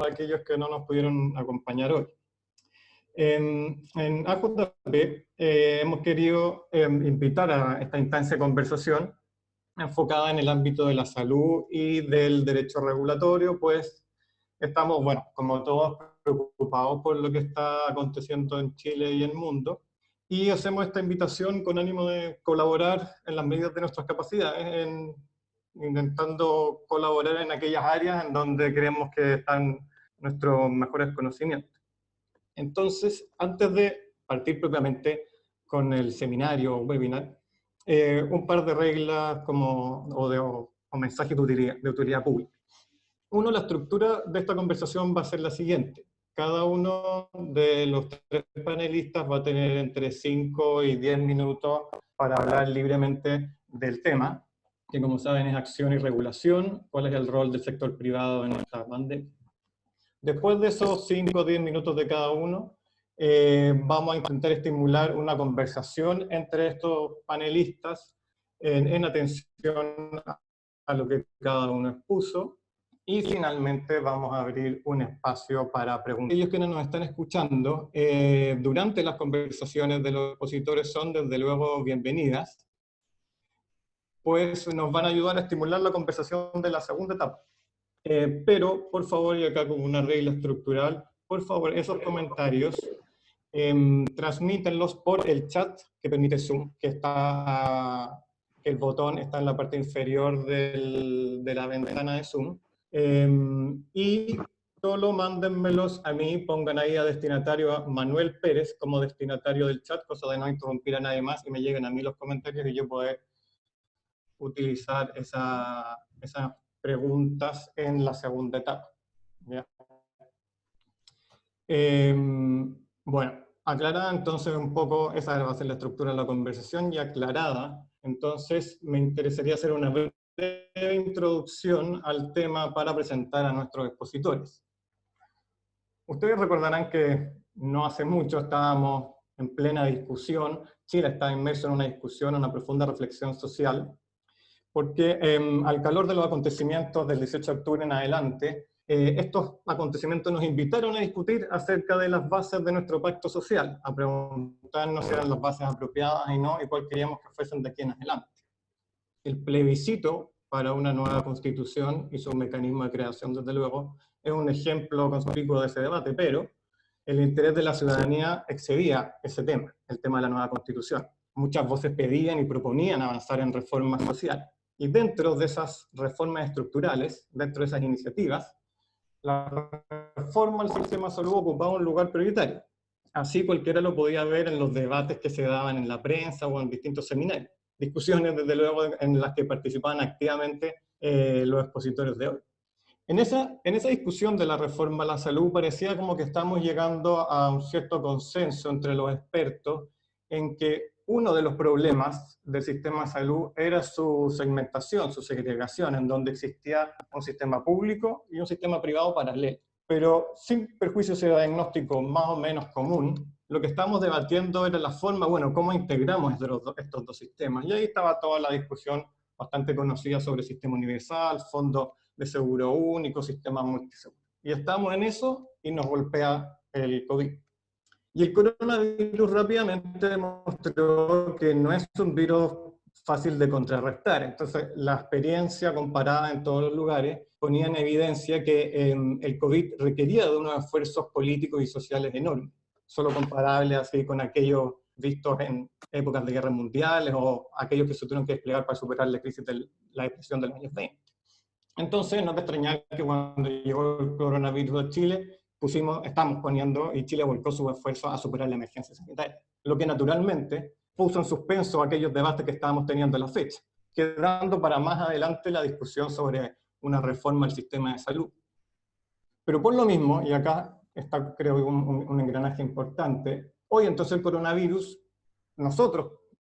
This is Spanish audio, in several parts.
aquellos que no nos pudieron acompañar hoy. En AJP hemos querido invitar a esta instancia de conversación enfocada en el ámbito de la salud y del derecho regulatorio, pues estamos, bueno, como todos, preocupados por lo que está aconteciendo en Chile y en el mundo, y hacemos esta invitación con ánimo de colaborar en las medidas de nuestras capacidades, intentando colaborar en aquellas áreas en donde creemos que están nuestros mejores conocimientos. Entonces, antes de partir propiamente con el seminario o webinar, un par de reglas o mensajes de utilidad pública. Uno, la estructura de esta conversación va a ser la siguiente. Cada uno de los 3 panelistas va a tener entre 5 y 10 minutos para hablar libremente del tema, que como saben es acción y regulación, cuál es el rol del sector privado en esta pandemia. Después de esos 5 o 10 minutos de cada uno, vamos a intentar estimular una conversación entre estos panelistas en atención a lo que cada uno expuso. Y finalmente vamos a abrir un espacio para preguntas. Aquellos que no nos están escuchando durante las conversaciones de los expositores son desde luego bienvenidas, pues nos van a ayudar a estimular la conversación de la segunda etapa. Pero, por favor, y acá como una regla estructural, por favor, esos comentarios transmítanlos por el chat que permite Zoom, el botón está en la parte inferior de la ventana de Zoom, y solo mándenmelos a mí, pongan ahí a destinatario a Manuel Pérez como destinatario del chat, cosa de no interrumpir a nadie más, y me lleguen a mí los comentarios y yo poder utilizar esas preguntas en la segunda etapa. ¿Ya? Bueno, aclarada entonces un poco, esa va a ser la estructura de la conversación, y aclarada, entonces me interesaría hacer una breve introducción al tema para presentar a nuestros expositores. Ustedes recordarán que no hace mucho estábamos en plena discusión, Chile está inmerso en una discusión, una profunda reflexión social, porque al calor de los acontecimientos del 18 de octubre en adelante, estos acontecimientos nos invitaron a discutir acerca de las bases de nuestro pacto social, a preguntarnos si eran las bases apropiadas y no, y cuál queríamos que fuesen de aquí en adelante. El plebiscito para una nueva constitución y su mecanismo de creación, desde luego, es un ejemplo conspicuo de ese debate, pero el interés de la ciudadanía excedía ese tema, el tema de la nueva constitución. Muchas voces pedían y proponían avanzar en reformas sociales. Y dentro de esas reformas estructurales, dentro de esas iniciativas, la reforma al sistema de salud ocupaba un lugar prioritario. Así cualquiera lo podía ver en los debates que se daban en la prensa o en distintos seminarios. Discusiones, desde luego, en las que participaban activamente los expositores de hoy. En esa discusión de la reforma a la salud parecía como que estamos llegando a un cierto consenso entre los expertos en que uno de los problemas del sistema de salud era su segmentación, su segregación, en donde existía un sistema público y un sistema privado paralelo. Pero sin perjuicio de ese diagnóstico más o menos común, lo que estamos debatiendo era la forma, bueno, cómo integramos estos dos sistemas. Y ahí estaba toda la discusión bastante conocida sobre sistema universal, fondo de seguro único, sistema multiseguro. Y estamos en eso y nos golpea el COVID. Y el coronavirus rápidamente demostró que no es un virus fácil de contrarrestar. Entonces, la experiencia comparada en todos los lugares ponía en evidencia que el COVID requería de unos esfuerzos políticos y sociales enormes, solo comparables así con aquellos vistos en épocas de guerras mundiales o aquellos que se tuvieron que desplegar para superar la crisis de la depresión de los años 20. Entonces, no te extrañar que cuando llegó el coronavirus a Chile, estamos poniendo, y Chile volcó sus esfuerzos a superar la emergencia sanitaria, lo que naturalmente puso en suspenso aquellos debates que estábamos teniendo a la fecha, quedando para más adelante la discusión sobre una reforma del sistema de salud. Pero por lo mismo, y acá está creo un engranaje importante, hoy entonces el coronavirus,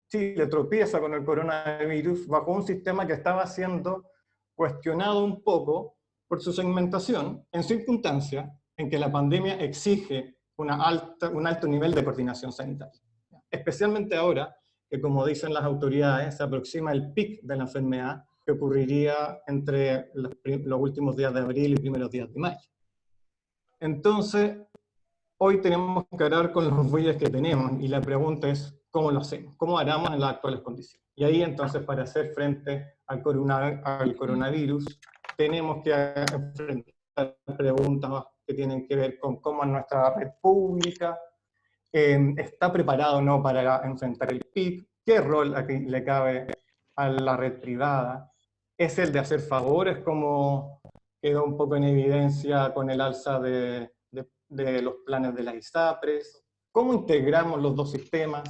Chile tropieza con el coronavirus bajo un sistema que estaba siendo cuestionado un poco por su segmentación en circunstancias en que la pandemia exige un alto nivel de coordinación sanitaria. Especialmente ahora que, como dicen las autoridades, se aproxima el pic de la enfermedad que ocurriría entre los últimos días de abril y primeros días de mayo. Entonces, hoy tenemos que hablar con los bueyes que tenemos, y la pregunta es, ¿cómo lo hacemos? ¿Cómo haremos en las actuales condiciones? Y ahí entonces, para hacer frente al coronavirus, tenemos que enfrentar preguntas que tienen que ver con cómo nuestra red pública está preparada o no para enfrentar el PIB, qué rol aquí le cabe a la red privada, es el de hacer favores, como quedó un poco en evidencia con el alza de los planes de las ISAPRES, cómo integramos los dos sistemas.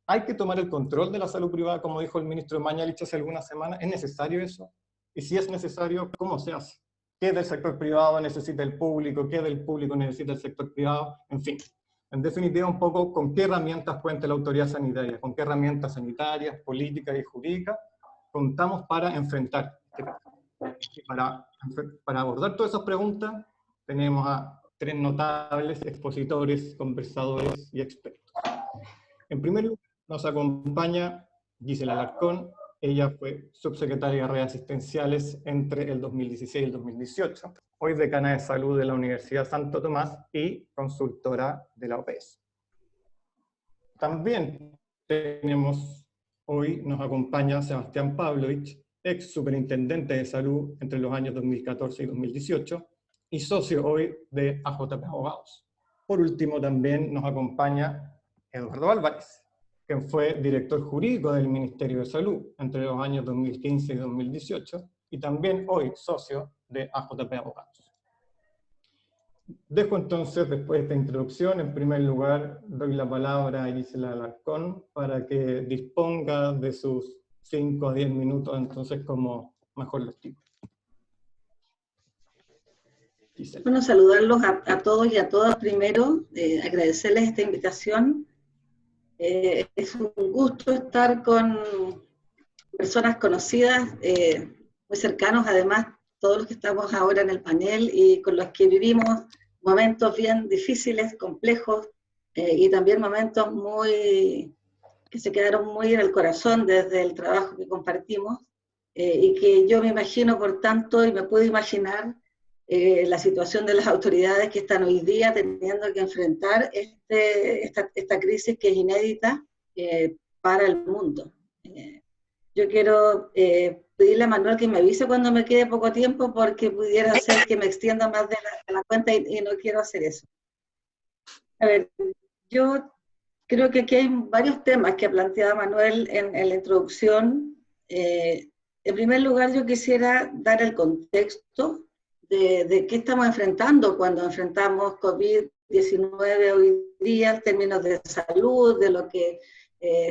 Hay que tomar el control de la salud privada, como dijo el ministro Mañalich hace algunas semanas. ¿Es necesario eso? Y si es necesario, ¿cómo se hace? ¿Qué del sector privado necesita el público? ¿Qué del público necesita el sector privado? En fin, en definitiva, un poco con qué herramientas cuenta la autoridad sanitaria, con qué herramientas sanitarias, políticas y jurídicas contamos para enfrentar este caso. Para abordar todas esas preguntas, tenemos a tres notables expositores, conversadores y expertos. En primer lugar, nos acompaña Gisela Alarcón. Ella fue subsecretaria de redes asistenciales entre el 2016 y el 2018. Hoy decana de salud de la Universidad Santo Tomás y consultora de la OPS. También nos acompaña Sebastián Pavlovich, ex superintendente de salud entre los años 2014 y 2018, y socio hoy de AJP Abogados. Por último, también nos acompaña Eduardo Álvarez, quien fue director jurídico del Ministerio de Salud entre los años 2015 y 2018, y también hoy socio de AJP Abogados. Dejo entonces, después de esta introducción, en primer lugar, doy la palabra a Gisela Alarcón para que disponga de sus 5 a 10 minutos, entonces, como mejor lo estimo. Gisela. Bueno, saludarlos a todos y a todas primero, agradecerles esta invitación. Es un gusto estar con personas conocidas, muy cercanos, además, todos los que estamos ahora en el panel y con los que vivimos momentos bien difíciles, complejos, y también momentos que se quedaron muy en el corazón desde el trabajo que compartimos, y que yo me imagino, por tanto, y me puedo imaginar la situación de las autoridades que están hoy día teniendo que enfrentar esta crisis que es inédita para el mundo. Yo quiero pedirle a Manuel que me avise cuando me quede poco tiempo, porque pudiera ser que me extienda más de la cuenta y no quiero hacer eso. A ver, yo creo que aquí hay varios temas que ha planteado Manuel en la introducción. En primer lugar, yo quisiera dar el contexto de qué estamos enfrentando cuando enfrentamos COVID-19 hoy día, en términos de salud, de lo que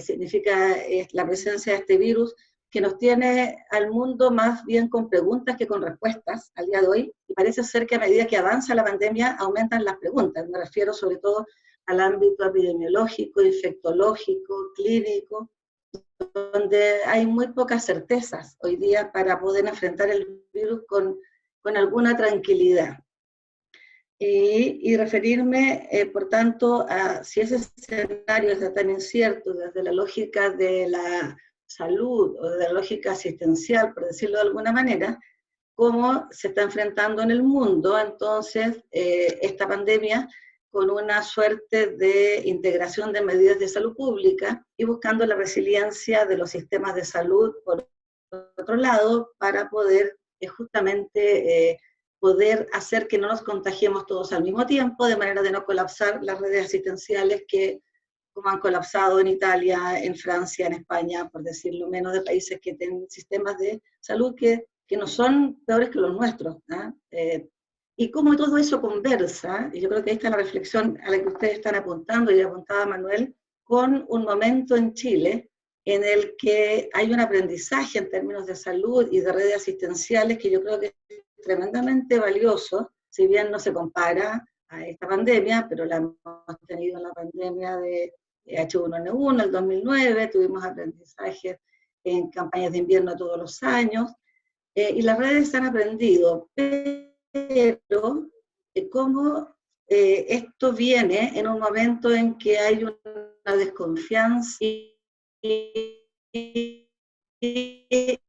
significa la presencia de este virus, que nos tiene al mundo más bien con preguntas que con respuestas al día de hoy, y parece ser que a medida que avanza la pandemia aumentan las preguntas. Me refiero sobre todo al ámbito epidemiológico, infectológico, clínico, donde hay muy pocas certezas hoy día para poder enfrentar el virus con alguna tranquilidad. Y referirme, por tanto, a si ese escenario está tan incierto desde la lógica de la salud o de la lógica asistencial, por decirlo de alguna manera, cómo se está enfrentando en el mundo entonces esta pandemia, con una suerte de integración de medidas de salud pública y buscando la resiliencia de los sistemas de salud, por otro lado, para poder justamente poder hacer que no nos contagiemos todos al mismo tiempo, de manera de no colapsar las redes asistenciales que, como han colapsado en Italia, en Francia, en España, por decirlo menos, de países que tienen sistemas de salud que no son peores que los nuestros. Y cómo todo eso conversa, y yo creo que ahí está la reflexión a la que ustedes están apuntando, y apuntaba Manuel, con un momento en Chile en el que hay un aprendizaje en términos de salud y de redes asistenciales que yo creo que es tremendamente valioso, si bien no se compara a esta pandemia, pero la hemos tenido en la pandemia de H1N1, el 2009, tuvimos aprendizajes en campañas de invierno todos los años, y las redes han aprendido, pero cómo esto viene en un momento en que hay una desconfianza y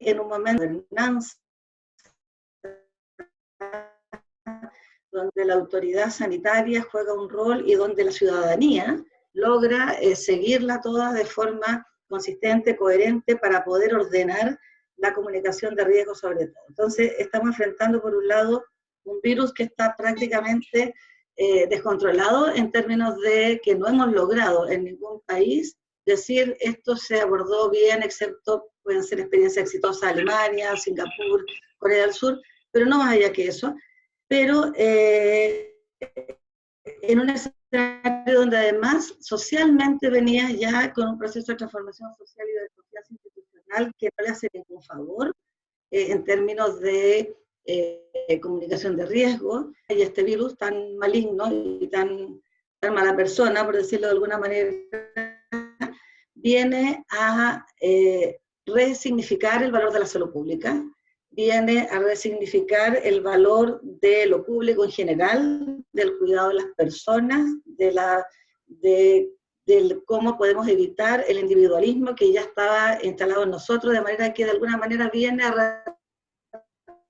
en un momento de gobernanza donde la autoridad sanitaria juega un rol y donde la ciudadanía logra seguirla toda de forma consistente, coherente, para poder ordenar la comunicación de riesgo sobre todo. Entonces, estamos enfrentando, por un lado, un virus que está prácticamente descontrolado en términos de que no hemos logrado en ningún país decir esto se abordó bien, excepto pueden ser experiencias exitosas Alemania, Singapur, Corea del Sur, pero no más allá que eso. Pero en un escenario donde además socialmente venía ya con un proceso de transformación social y de confianza institucional que no le hace ningún favor en términos de comunicación de riesgo, y este virus tan maligno y tan mala persona, por decirlo de alguna manera, viene a resignificar el valor de la salud pública, viene a resignificar el valor de lo público en general, del cuidado de las personas, de cómo podemos evitar el individualismo que ya estaba instalado en nosotros, de manera que de alguna manera viene a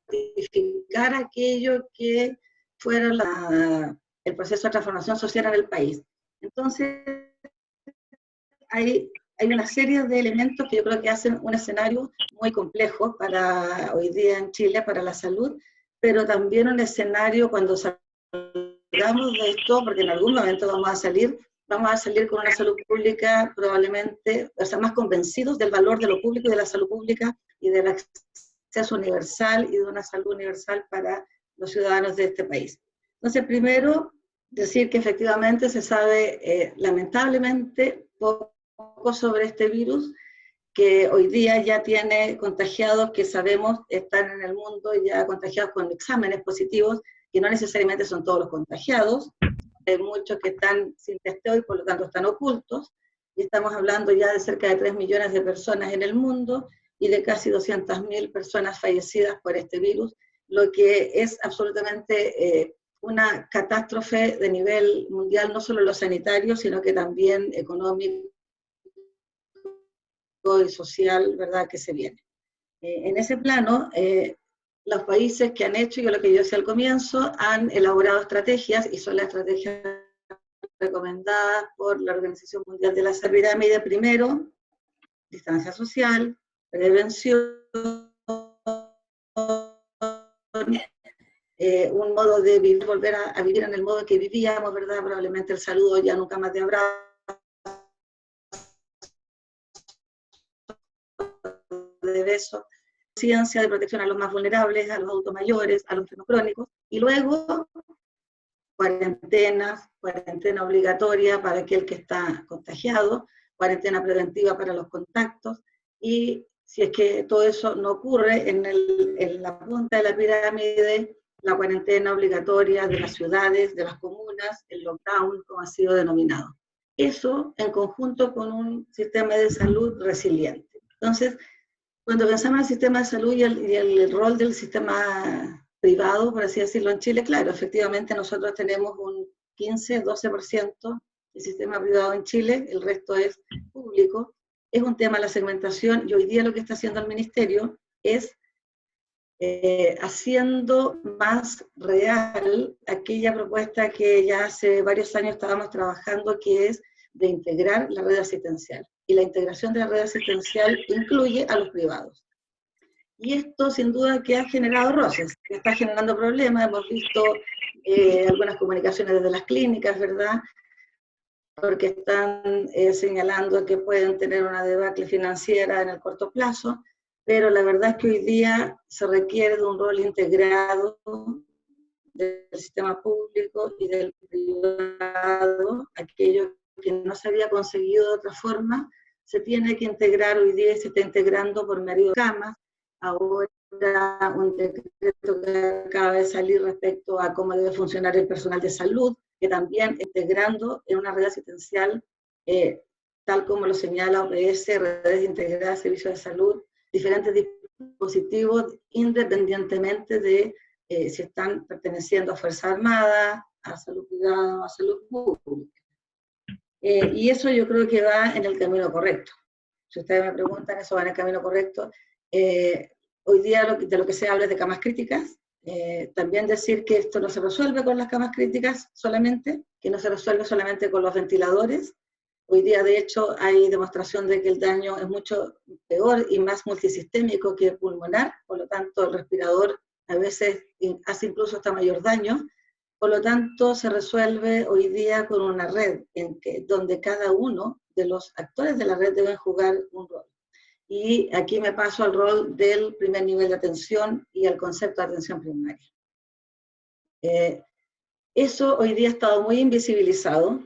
ratificar aquello que fuera el proceso de transformación social en el país. Entonces, hay una serie de elementos que yo creo que hacen un escenario muy complejo para hoy día en Chile, para la salud, pero también un escenario cuando salgamos de esto, porque en algún momento vamos a salir con una salud pública probablemente, o sea, más convencidos del valor de lo público y de la salud pública y del acceso universal y de una salud universal para los ciudadanos de este país. Entonces, primero, decir que efectivamente se sabe lamentablemente poco sobre este virus, que hoy día ya tiene contagiados que sabemos están en el mundo ya contagiados con exámenes positivos, que no necesariamente son todos los contagiados, hay muchos que están sin testeo y por lo tanto están ocultos, y estamos hablando ya de cerca de 3 millones de personas en el mundo y de casi 200.000 personas fallecidas por este virus, lo que es absolutamente una catástrofe de nivel mundial, no solo lo sanitario, sino que también económico y social, ¿verdad?, que se viene. En ese plano, los países que han hecho, y lo que yo decía al comienzo, han elaborado estrategias, y son las estrategias recomendadas por la Organización Mundial de la Salud. Pirámide primero, distancia social, prevención, un modo de vivir, volver a vivir en el modo que vivíamos, ¿verdad? Probablemente el saludo ya nunca más de abrazo, de beso, ciencia de protección a los más vulnerables, a los adultos mayores, a los enfermos crónicos, y luego cuarentena obligatoria para aquel que está contagiado, cuarentena preventiva para los contactos, y si es que todo eso no ocurre, en la punta de la pirámide, la cuarentena obligatoria de las ciudades, de las comunas, el lockdown, como ha sido denominado. Eso en conjunto con un sistema de salud resiliente. Entonces, cuando pensamos en el sistema de salud y el rol del sistema privado, por así decirlo, en Chile, claro, efectivamente nosotros tenemos un 15-12% de sistema privado en Chile, el resto es público. Es un tema la segmentación, y hoy día lo que está haciendo el Ministerio es haciendo más real aquella propuesta que ya hace varios años estábamos trabajando, que es de integrar la red asistencial. Y la integración de la red asistencial incluye a los privados. Y esto sin duda que ha generado roces, que está generando problemas. Hemos visto algunas comunicaciones desde las clínicas, ¿verdad?, porque están señalando que pueden tener una debacle financiera en el corto plazo, pero la verdad es que hoy día se requiere de un rol integrado del sistema público y del privado, aquello que no se había conseguido de otra forma, se tiene que integrar hoy día y se está integrando por medio de camas. Ahora un decreto que acaba de salir respecto a cómo debe funcionar el personal de salud, que también integrando en una red asistencial, tal como lo señala OPS, redes integradas de servicios de salud, diferentes dispositivos independientemente de si están perteneciendo a Fuerza Armada, a salud privada o a salud pública. Y eso yo creo que va en el camino correcto. Si ustedes me preguntan, eso va en el camino correcto. Hoy día de lo que se habla es de camas críticas, También decir que esto no se resuelve con las camas críticas solamente, que no se resuelve solamente con los ventiladores. Hoy día, de hecho, hay demostración de que el daño es mucho peor y más multisistémico que pulmonar, por lo tanto el respirador a veces hace incluso hasta mayor daño. Por lo tanto, se resuelve hoy día con una red donde cada uno de los actores de la red deben jugar un rol. Y aquí me paso al rol del primer nivel de atención y al concepto de atención primaria. Eso hoy día ha estado muy invisibilizado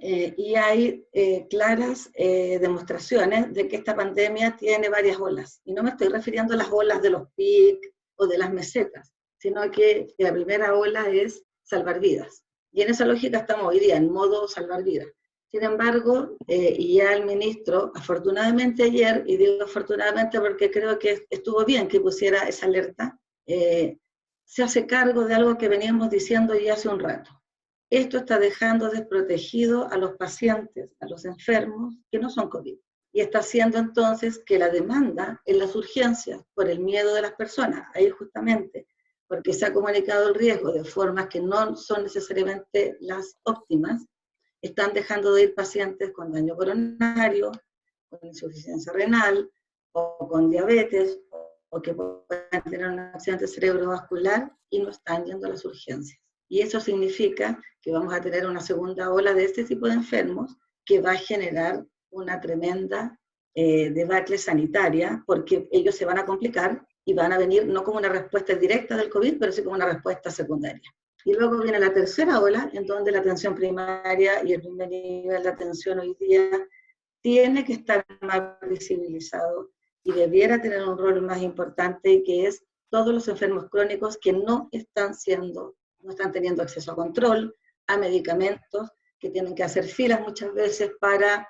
y hay claras demostraciones de que esta pandemia tiene varias olas. Y no me estoy refiriendo a las olas de los PIC o de las mesetas, sino que la primera ola es salvar vidas. Y en esa lógica estamos hoy día, en modo salvar vidas. Sin embargo, y ya el ministro, afortunadamente ayer, y digo afortunadamente porque creo que estuvo bien que pusiera esa alerta, se hace cargo de algo que veníamos diciendo ya hace un rato. Esto está dejando desprotegido a los pacientes, a los enfermos que no son COVID. Y está haciendo entonces que la demanda en las urgencias, por el miedo de las personas, ahí justamente, porque se ha comunicado el riesgo de formas que no son necesariamente las óptimas, están dejando de ir pacientes con daño coronario, con insuficiencia renal, o con diabetes, o que pueden tener un accidente cerebrovascular y no están yendo a las urgencias. Y eso significa que vamos a tener una segunda ola de este tipo de enfermos que va a generar una tremenda debacle sanitaria, porque ellos se van a complicar y van a venir no como una respuesta directa del COVID, pero sí como una respuesta secundaria. Y luego viene la tercera ola, en donde la atención primaria y el primer nivel de atención hoy día tiene que estar más visibilizado y debiera tener un rol más importante, que es todos los enfermos crónicos que no están teniendo acceso a control, a medicamentos, que tienen que hacer filas muchas veces para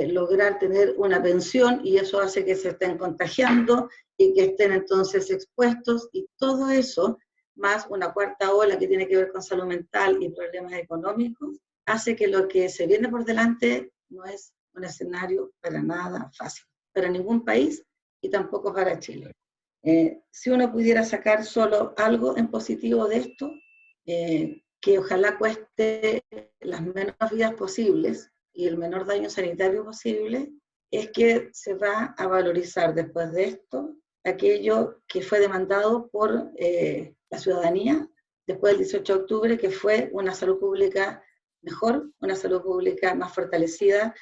lograr tener una pensión, y eso hace que se estén contagiando y que estén entonces expuestos, y todo eso, más una cuarta ola que tiene que ver con salud mental y problemas económicos, hace que lo que se viene por delante no es un escenario para nada fácil, para ningún país y tampoco para Chile. Si uno pudiera sacar solo algo en positivo de esto, que ojalá cueste las menos vidas posibles y el menor daño sanitario posible, es que se va a valorizar después de esto aquello que fue demandado por la ciudadanía después del 18 de octubre, que fue una salud pública mejor, una salud pública más fortalecida,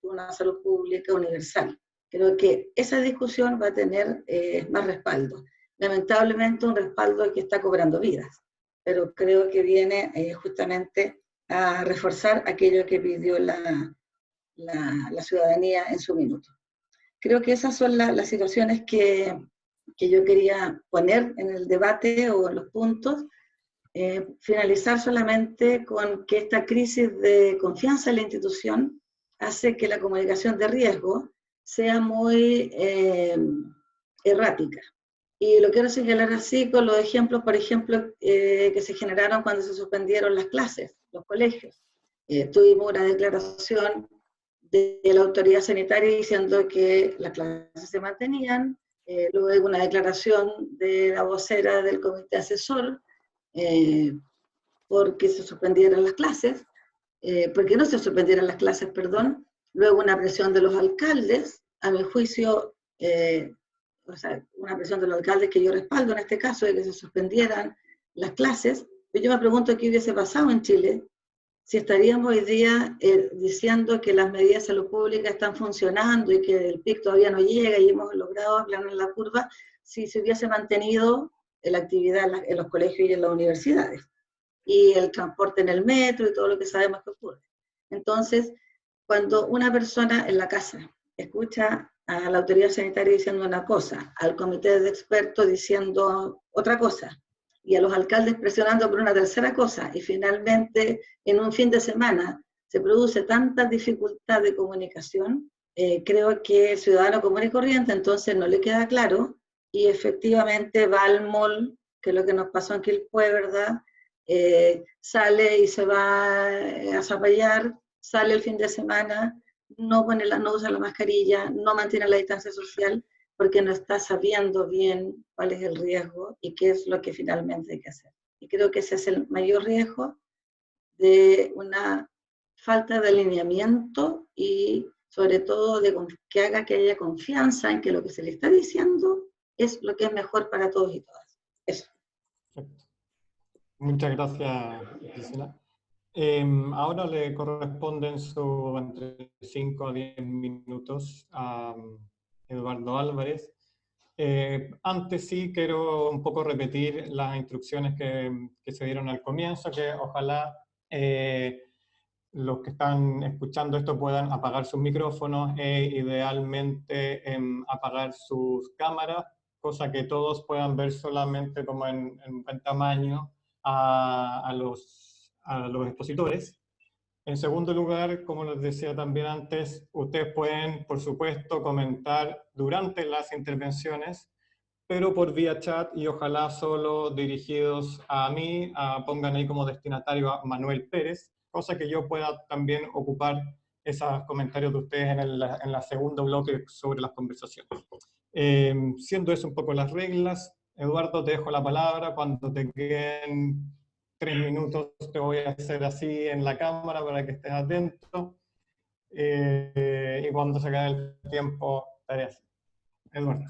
una salud pública universal. Creo que esa discusión va a tener más respaldo. Lamentablemente un respaldo que está cobrando vidas, pero creo que viene justamente a reforzar aquello que pidió la ciudadanía en su minuto. Creo que esas son las situaciones que yo quería poner en el debate o en los puntos. Finalizar solamente con que esta crisis de confianza en la institución hace que la comunicación de riesgo sea muy errática. Y lo quiero señalar así con los ejemplos, por ejemplo, que se generaron cuando se suspendieron las clases, los colegios. Tuvimos una declaración de la autoridad sanitaria diciendo que las clases se mantenían, luego una declaración de la vocera del comité asesor, porque se suspendieran las clases, porque no se suspendieran las clases, perdón, luego una presión de los alcaldes, a mi juicio, o sea, una presión de los alcaldes que yo respaldo en este caso, de que se suspendieran las clases. Pero yo me pregunto qué hubiese pasado en Chile si estaríamos hoy día diciendo que las medidas de salud pública están funcionando y que el PIC todavía no llega y hemos logrado aplanar la curva, si se hubiese mantenido la actividad en los colegios y en las universidades, y el transporte en el metro y todo lo que sabemos que ocurre. Entonces, cuando una persona en la casa escucha a la autoridad sanitaria diciendo una cosa, al comité de expertos diciendo otra cosa, y a los alcaldes presionando por una tercera cosa, y finalmente en un fin de semana se produce tanta dificultad de comunicación, creo que el ciudadano común y corriente entonces no le queda claro, y efectivamente va al mall, que es lo que nos pasó en Quilpué, ¿verdad? Sale y se va a zapallar, sale el fin de semana, no usa la mascarilla, no mantiene la distancia social, porque no está sabiendo bien cuál es el riesgo y qué es lo que finalmente hay que hacer. Y creo que ese es el mayor riesgo de una falta de alineamiento y sobre todo de que haga que haya confianza en que lo que se le está diciendo es lo que es mejor para todos y todas. Eso. Perfecto. Muchas gracias, Gisela. Ahora le corresponden entre 5 a 10 minutos a Eduardo Álvarez. Antes sí quiero un poco repetir las instrucciones que se dieron al comienzo, que ojalá los que están escuchando esto puedan apagar sus micrófonos e idealmente apagar sus cámaras, cosa que todos puedan ver solamente como en buen tamaño a los expositores. En segundo lugar, como les decía también antes, ustedes pueden, por supuesto, comentar durante las intervenciones, pero por vía chat y ojalá solo dirigidos a mí, pongan ahí como destinatario a Manuel Pérez, cosa que yo pueda también ocupar esos comentarios de ustedes en la segunda bloque sobre las conversaciones. Siendo eso un poco las reglas, Eduardo, te dejo la palabra. Cuando te queden 3 minutos te voy a hacer así en la cámara para que estés atento. Y cuando se acabe el tiempo, estaré así. Eduardo.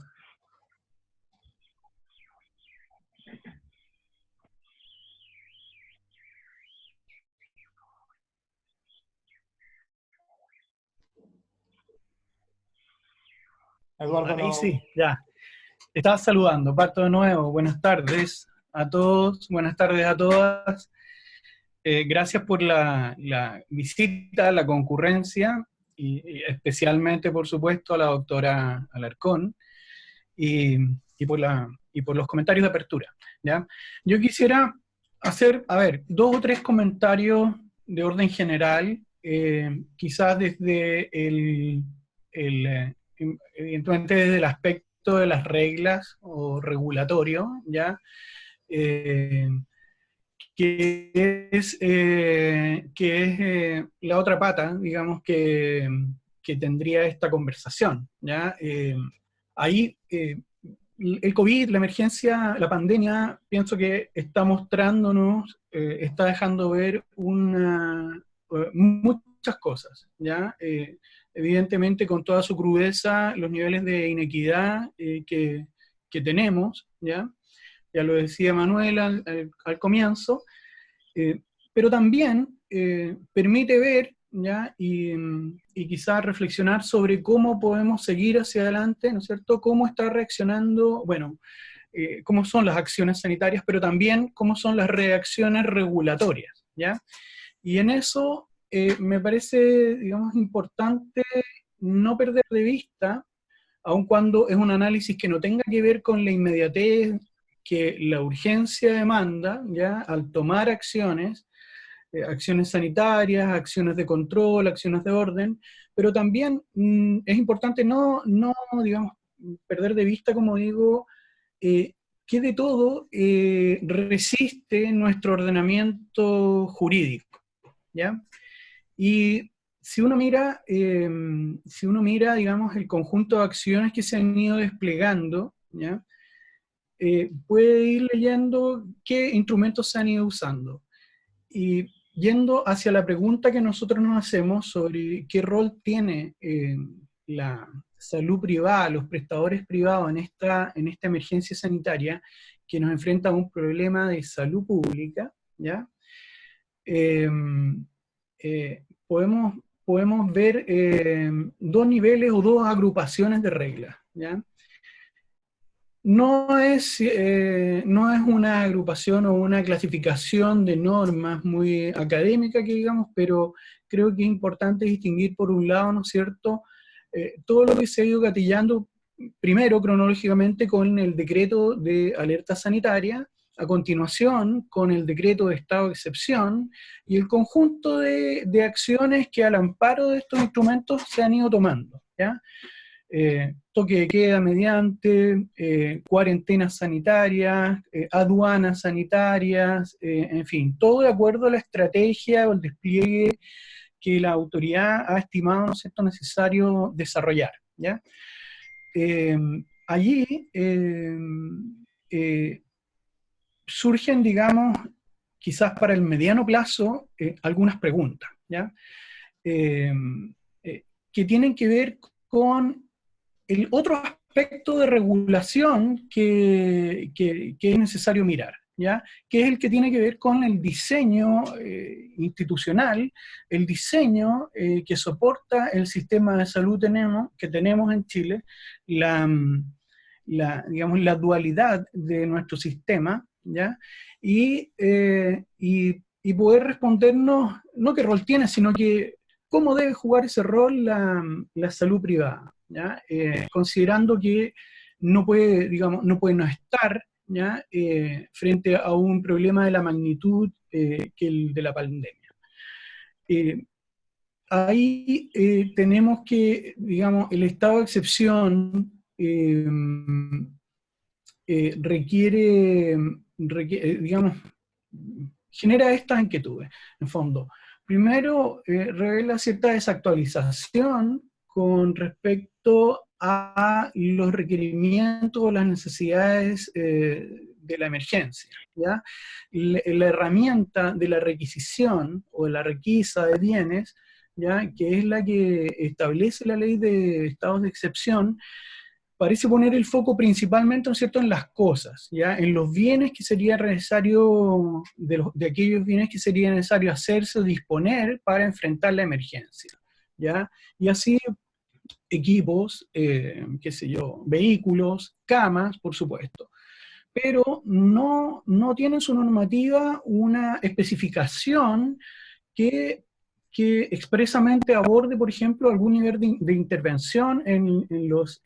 Eduardo, Ahí no. sí, ya. Estaba saludando, parto de nuevo. Buenas tardes a todos, buenas tardes a todas. Gracias por la visita, la concurrencia, y especialmente, por supuesto, a la doctora Alarcón, y por los comentarios de apertura, ¿ya? Yo quisiera hacer, a ver, 2 o 3 comentarios de orden general, quizás desde evidentemente desde el aspecto de las reglas o regulatorio, ¿ya? Que es la otra pata, digamos, que tendría esta conversación, ¿ya? Ahí el COVID, la emergencia, la pandemia, pienso que está mostrándonos, está dejando ver muchas cosas, ¿ya? Evidentemente, con toda su crudeza, los niveles de inequidad que tenemos, ¿ya? Ya lo decía Manuel al comienzo, pero también permite ver, ¿ya? Y quizás reflexionar sobre cómo podemos seguir hacia adelante, ¿no es cierto? Cómo está reaccionando, bueno, cómo son las acciones sanitarias, pero también cómo son las reacciones regulatorias, ¿ya? Y en eso me parece, digamos, importante no perder de vista, aun cuando es un análisis que no tenga que ver con la inmediatez que la urgencia demanda, ¿ya? Al tomar acciones, acciones sanitarias, acciones de control, acciones de orden, pero también es importante no, digamos, perder de vista, como digo, que de todo resiste nuestro ordenamiento jurídico, ¿ya? Y si uno mira, digamos, el conjunto de acciones que se han ido desplegando, ¿ya? Puede ir leyendo qué instrumentos se han ido usando. Y yendo hacia la pregunta que nosotros nos hacemos sobre qué rol tiene la salud privada, los prestadores privados en esta emergencia sanitaria que nos enfrenta a un problema de salud pública, ¿ya? Podemos ver 2 niveles o 2 agrupaciones de reglas, ¿ya? No es una agrupación o una clasificación de normas muy académica, que digamos, pero creo que es importante distinguir por un lado, ¿no es cierto?, todo lo que se ha ido gatillando, primero cronológicamente con el decreto de alerta sanitaria, a continuación con el decreto de estado de excepción, y el conjunto de acciones que al amparo de estos instrumentos se han ido tomando, ¿ya? Toque de queda mediante, cuarentenas sanitarias, aduanas sanitarias, en fin, todo de acuerdo a la estrategia o el despliegue que la autoridad ha estimado, ¿no es cierto?, necesario desarrollar, ¿ya? allí surgen, digamos, quizás para el mediano plazo, algunas preguntas, ¿ya? Que tienen que ver con el otro aspecto de regulación que es necesario mirar, ¿ya? Que es el que tiene que ver con el diseño institucional, el diseño que soporta el sistema de salud que tenemos en Chile, digamos, la dualidad de nuestro sistema, ¿ya? Y poder respondernos, no qué rol tiene, sino que cómo debe jugar ese rol la salud privada, ¿ya? Considerando que no puede, digamos, no puede no estar, ¿ya? Frente a un problema de la magnitud que el de la pandemia. Ahí tenemos que, digamos, el estado de excepción requiere, digamos, genera estas inquietudes, en fondo. Primero, revela cierta desactualización con respecto a los requerimientos o las necesidades de la emergencia, ¿ya? La herramienta de la requisición o de la requisa de bienes, ¿ya? Que es la que establece la ley de estados de excepción, parece poner el foco principalmente, ¿no es cierto?, en las cosas, ¿ya? En los bienes que sería necesario, de aquellos bienes que sería necesario hacerse o disponer para enfrentar la emergencia, ¿ya? Y así equipos, qué sé yo, vehículos, camas, por supuesto. Pero no tiene en su normativa una especificación que expresamente aborde, por ejemplo, algún nivel de intervención en los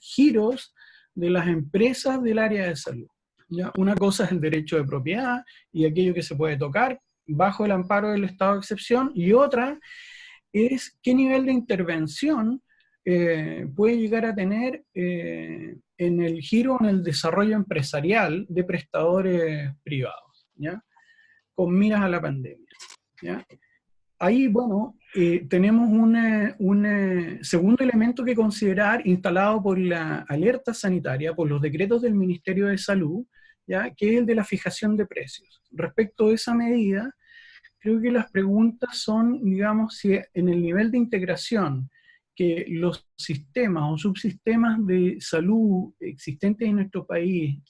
giros de las empresas del área de salud, ¿ya? Una cosa es el derecho de propiedad y aquello que se puede tocar bajo el amparo del estado de excepción, y otra es qué nivel de intervención puede llegar a tener en el giro, en el desarrollo empresarial de prestadores privados, ¿ya? Con miras a la pandemia, ¿ya? Ahí, bueno, tenemos un segundo elemento que considerar, instalado por la alerta sanitaria, por los decretos del Ministerio de Salud, ¿ya? Que es el de la fijación de precios. Respecto a esa medida, creo que las preguntas son, digamos, si en el nivel de integración que los sistemas o subsistemas de salud existentes en nuestro país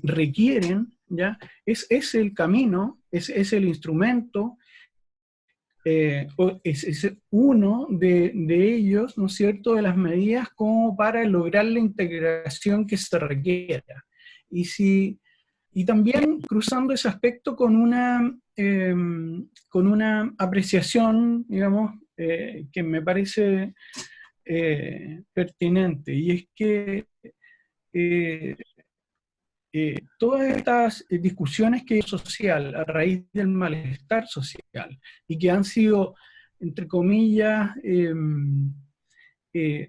requieren, ¿ya? Es el camino, es el instrumento, es uno de ellos, ¿no es cierto?, de las medidas como para lograr la integración que se requiera. Y también cruzando ese aspecto con una apreciación, digamos, que me parece pertinente, y es que todas estas discusiones que hay social a raíz del malestar social y que han sido, entre comillas,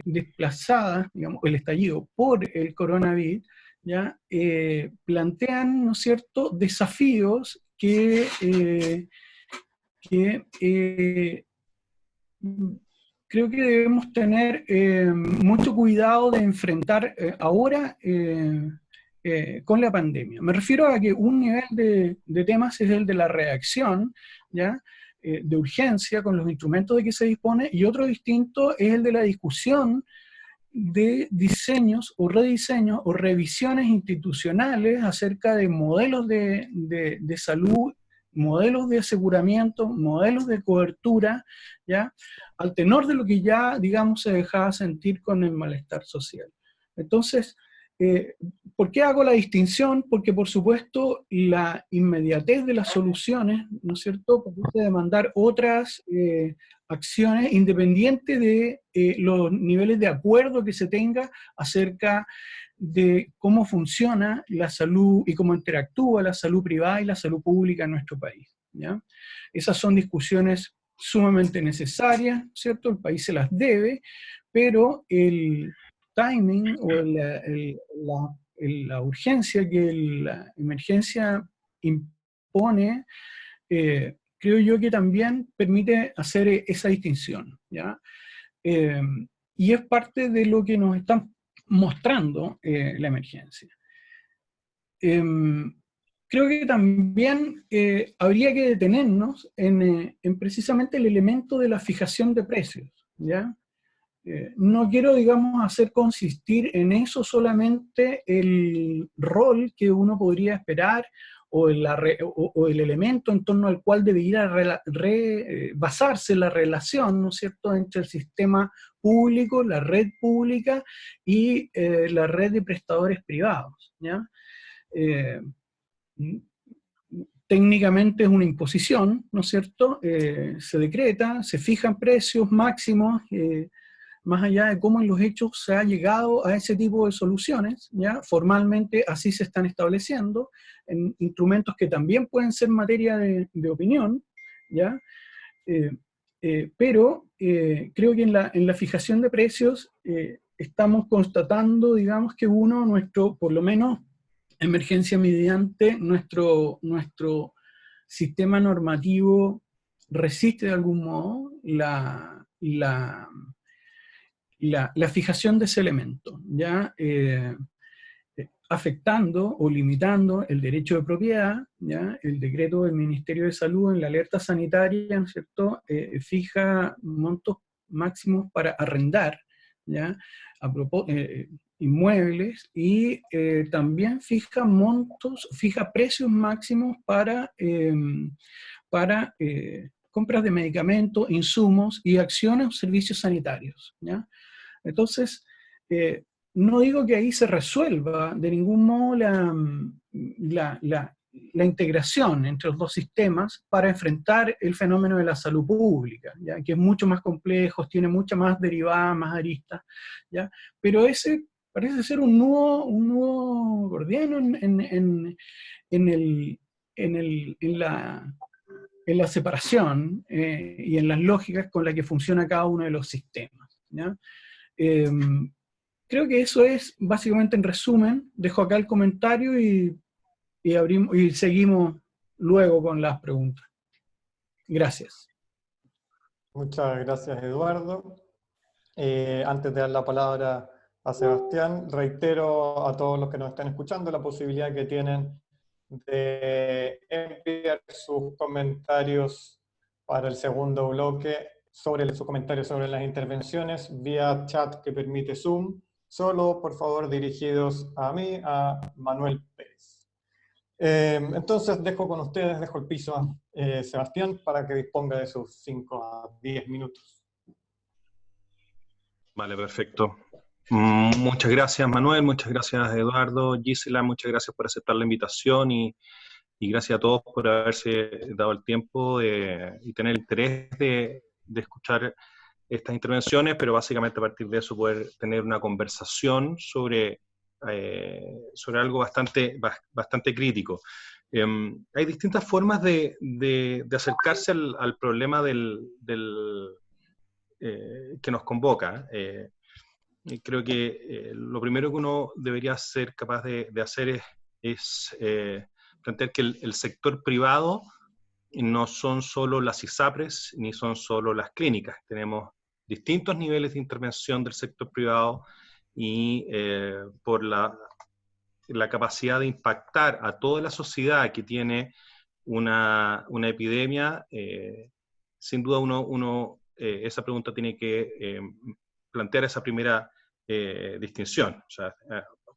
desplazadas, digamos, el estallido por el coronavirus, ¿ya? Plantean, ¿no es cierto?, desafíos que creo que debemos tener mucho cuidado de enfrentar ahora con la pandemia. Me refiero a que un nivel de temas es el de la reacción, ¿ya? De urgencia con los instrumentos de que se dispone, y otro distinto es el de la discusión de diseños o rediseños o revisiones institucionales acerca de modelos de salud, modelos de aseguramiento, modelos de cobertura, ¿ya? Al tenor de lo que ya, digamos, se dejaba sentir con el malestar social. Entonces, ¿por qué hago la distinción? Porque, por supuesto, la inmediatez de las soluciones, ¿no es cierto?, puede demandar otras acciones independientes de los niveles de acuerdo que se tenga acerca de cómo funciona la salud y cómo interactúa la salud privada y la salud pública en nuestro país, ¿ya? Esas son discusiones sumamente necesarias, ¿cierto? El país se las debe, pero el timing o la urgencia que la emergencia impone, creo yo que también permite hacer esa distinción, ¿ya? Y es parte de lo que nos están mostrando la emergencia. Creo que también habría que detenernos en precisamente el elemento de la fijación de precios, ¿ya? No quiero, digamos, hacer consistir en eso solamente el rol que uno podría esperar o el elemento en torno al cual debería basarse la relación, ¿no es cierto?, entre el sistema público, la red pública y la red de prestadores privados, ¿ya? Técnicamente es una imposición, ¿no es cierto? Se decreta, se fijan precios máximos, más allá de cómo en los hechos se ha llegado a ese tipo de soluciones, ¿ya? Formalmente así se están estableciendo, en instrumentos que también pueden ser materia de opinión, ¿ya? Pero creo que en la fijación de precios estamos constatando, digamos, que por lo menos, emergencia mediante, nuestro sistema normativo resiste de algún modo la fijación de ese elemento, ¿ya? Afectando o limitando el derecho de propiedad, ¿ya? El decreto del Ministerio de Salud en la alerta sanitaria, ¿no es cierto?, fija montos máximos para arrendar, ¿ya? Inmuebles, y también fija precios máximos para compras de medicamentos, insumos y acciones o servicios sanitarios, ¿ya? Entonces, no digo que ahí se resuelva de ningún modo la integración entre los dos sistemas para enfrentar el fenómeno de la salud pública, ¿ya? Que es mucho más complejo, tiene mucha más derivada, más aristas, ¿ya? Pero ese parece ser un nudo gordiano en la separación y en las lógicas con las que funciona cada uno de los sistemas, ¿ya? Creo que eso es básicamente en resumen. Dejo acá el comentario y seguimos luego con las preguntas. Gracias. Muchas gracias, Eduardo. Antes de dar la palabra a Sebastián, reitero a todos los que nos están escuchando la posibilidad que tienen de enviar sus comentarios para el segundo bloque, sus comentarios sobre las intervenciones vía chat que permite Zoom, solo por favor dirigidos a mí, a Manuel Pérez. Entonces dejo el piso a Sebastián para que disponga de sus 5 a 10 minutos. Vale, perfecto. Muchas gracias, Manuel, muchas gracias, Eduardo, Gisela, muchas gracias por aceptar la invitación y gracias a todos por haberse dado el tiempo y tener el interés de escuchar estas intervenciones, pero básicamente a partir de eso poder tener una conversación sobre algo bastante crítico. Hay distintas formas de acercarse al problema que nos convoca. Y creo que lo primero que uno debería ser capaz de hacer es plantear que el sector privado no son solo las ISAPRES ni son solo las clínicas. Tenemos distintos niveles de intervención del sector privado y por la capacidad de impactar a toda la sociedad que tiene una epidemia, sin duda esa pregunta tiene que plantear esa primera distinción. O sea,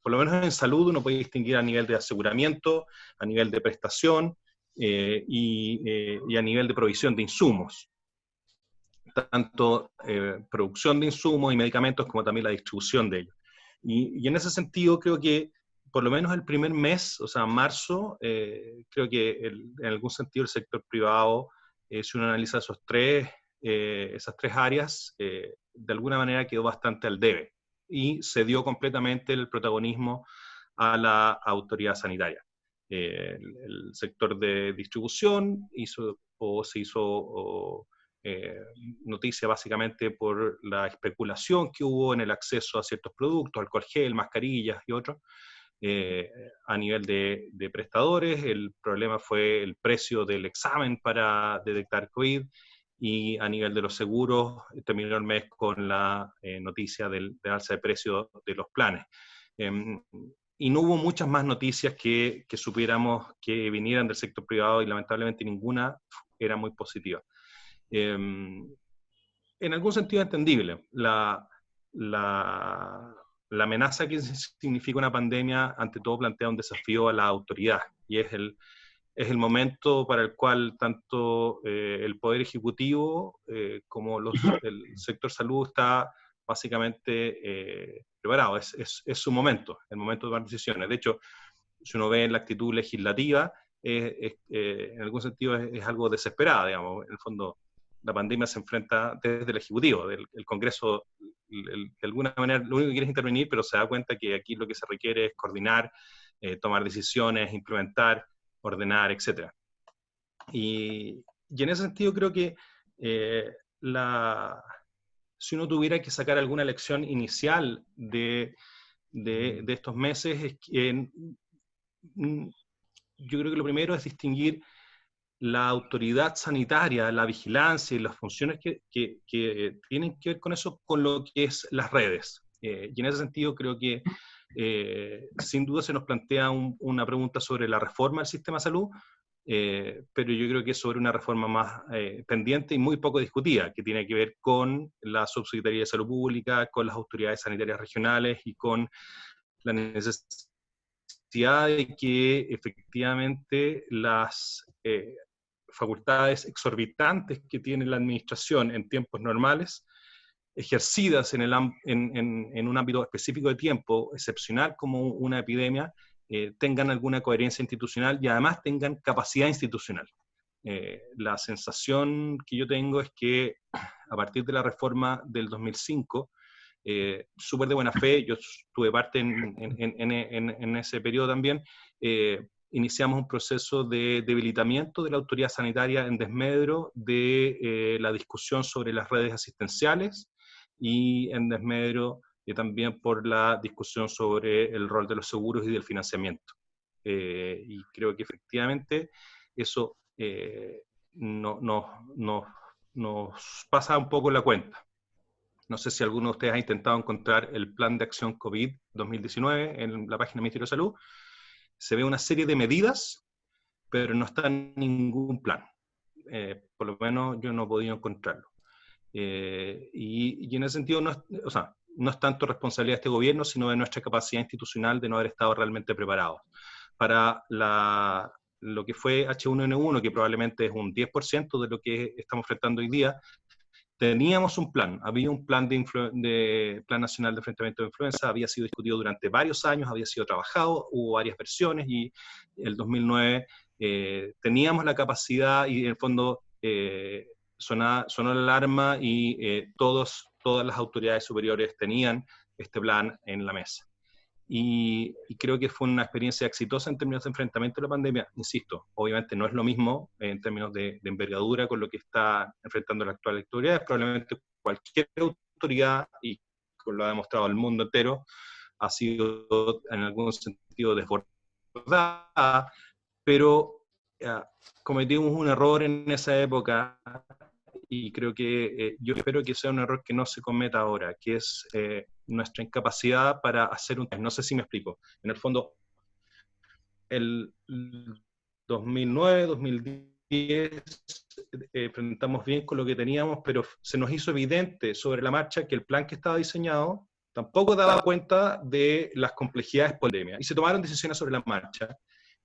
por lo menos en salud uno puede distinguir a nivel de aseguramiento, a nivel de prestación y a nivel de provisión de insumos. Tanto producción de insumos y medicamentos como también la distribución de ellos. Y en ese sentido creo que por lo menos el primer mes, o sea, marzo, creo que en algún sentido el sector privado, si uno analiza esas tres áreas, de alguna manera quedó bastante al debe y se dio completamente el protagonismo a la autoridad sanitaria. El sector de distribución se hizo noticia básicamente por la especulación que hubo en el acceso a ciertos productos, alcohol gel, mascarillas y otros. A nivel de prestadores, el problema fue el precio del examen para detectar COVID y a nivel de los seguros terminó el mes con la noticia de alza de precio de los planes. Y no hubo muchas más noticias que supiéramos que vinieran del sector privado y lamentablemente ninguna era muy positiva. En algún sentido entendible. La amenaza que significa una pandemia ante todo plantea un desafío a la autoridad y es el momento para el cual tanto el Poder Ejecutivo como el sector salud está básicamente preparado. Es su momento, el momento de tomar decisiones. De hecho, si uno ve en la actitud legislativa, en algún sentido es algo desesperada, digamos. En el fondo, la pandemia se enfrenta desde el Ejecutivo, el Congreso, de alguna manera, lo único que quiere es intervenir, pero se da cuenta que aquí lo que se requiere es coordinar, tomar decisiones, implementar, ordenar, etc. Y en ese sentido creo que si uno tuviera que sacar alguna lección inicial de estos meses, es que yo creo que lo primero es distinguir la autoridad sanitaria, la vigilancia y las funciones que tienen que ver con eso, con lo que es las redes. Y en ese sentido creo que sin duda se nos plantea una pregunta sobre la reforma del sistema de salud, pero yo creo que es sobre una reforma más pendiente y muy poco discutida, que tiene que ver con la Subsecretaría de Salud Pública, con las autoridades sanitarias regionales y con la necesidad de que efectivamente las facultades exorbitantes que tiene la administración en tiempos normales, ejercidas en un ámbito específico de tiempo, excepcional como una epidemia, tengan alguna coherencia institucional y además tengan capacidad institucional. La sensación que yo tengo es que a partir de la reforma del 2005, súper de buena fe, yo tuve parte en ese periodo también, iniciamos un proceso de debilitamiento de la autoridad sanitaria en desmedro de la discusión sobre las redes asistenciales y en desmedro también por la discusión sobre el rol de los seguros y del financiamiento. Y creo que efectivamente eso nos pasa un poco la cuenta. No sé si alguno de ustedes ha intentado encontrar el Plan de Acción COVID 2019 en la página del Ministerio de Salud. Se ve una serie de medidas, pero no está ningún plan. Por lo menos yo no he podido encontrarlo. Y en ese sentido no es tanto responsabilidad de este gobierno, sino de nuestra capacidad institucional de no haber estado realmente preparados. Para lo que fue H1N1, que probablemente es un 10% de lo que estamos enfrentando hoy día, teníamos un plan, había un plan Plan Nacional de Enfrentamiento de Influenza, había sido discutido durante varios años, había sido trabajado, hubo varias versiones y el 2009 teníamos la capacidad y en el fondo sonó la alarma y todas las autoridades superiores tenían este plan en la mesa. Y creo que fue una experiencia exitosa en términos de enfrentamiento a la pandemia. Insisto, obviamente no es lo mismo en términos de envergadura con lo que está enfrentando la actual autoridad. Probablemente cualquier autoridad, y lo ha demostrado el mundo entero, ha sido en algún sentido desbordada, pero cometimos un error en esa época y creo que yo espero que sea un error que no se cometa ahora, que es nuestra incapacidad para hacer no sé si me explico. En el fondo, el 2009, 2010, enfrentamos bien con lo que teníamos, pero se nos hizo evidente sobre la marcha que el plan que estaba diseñado tampoco daba cuenta de las complejidades por la pandemia, y se tomaron decisiones sobre la marcha,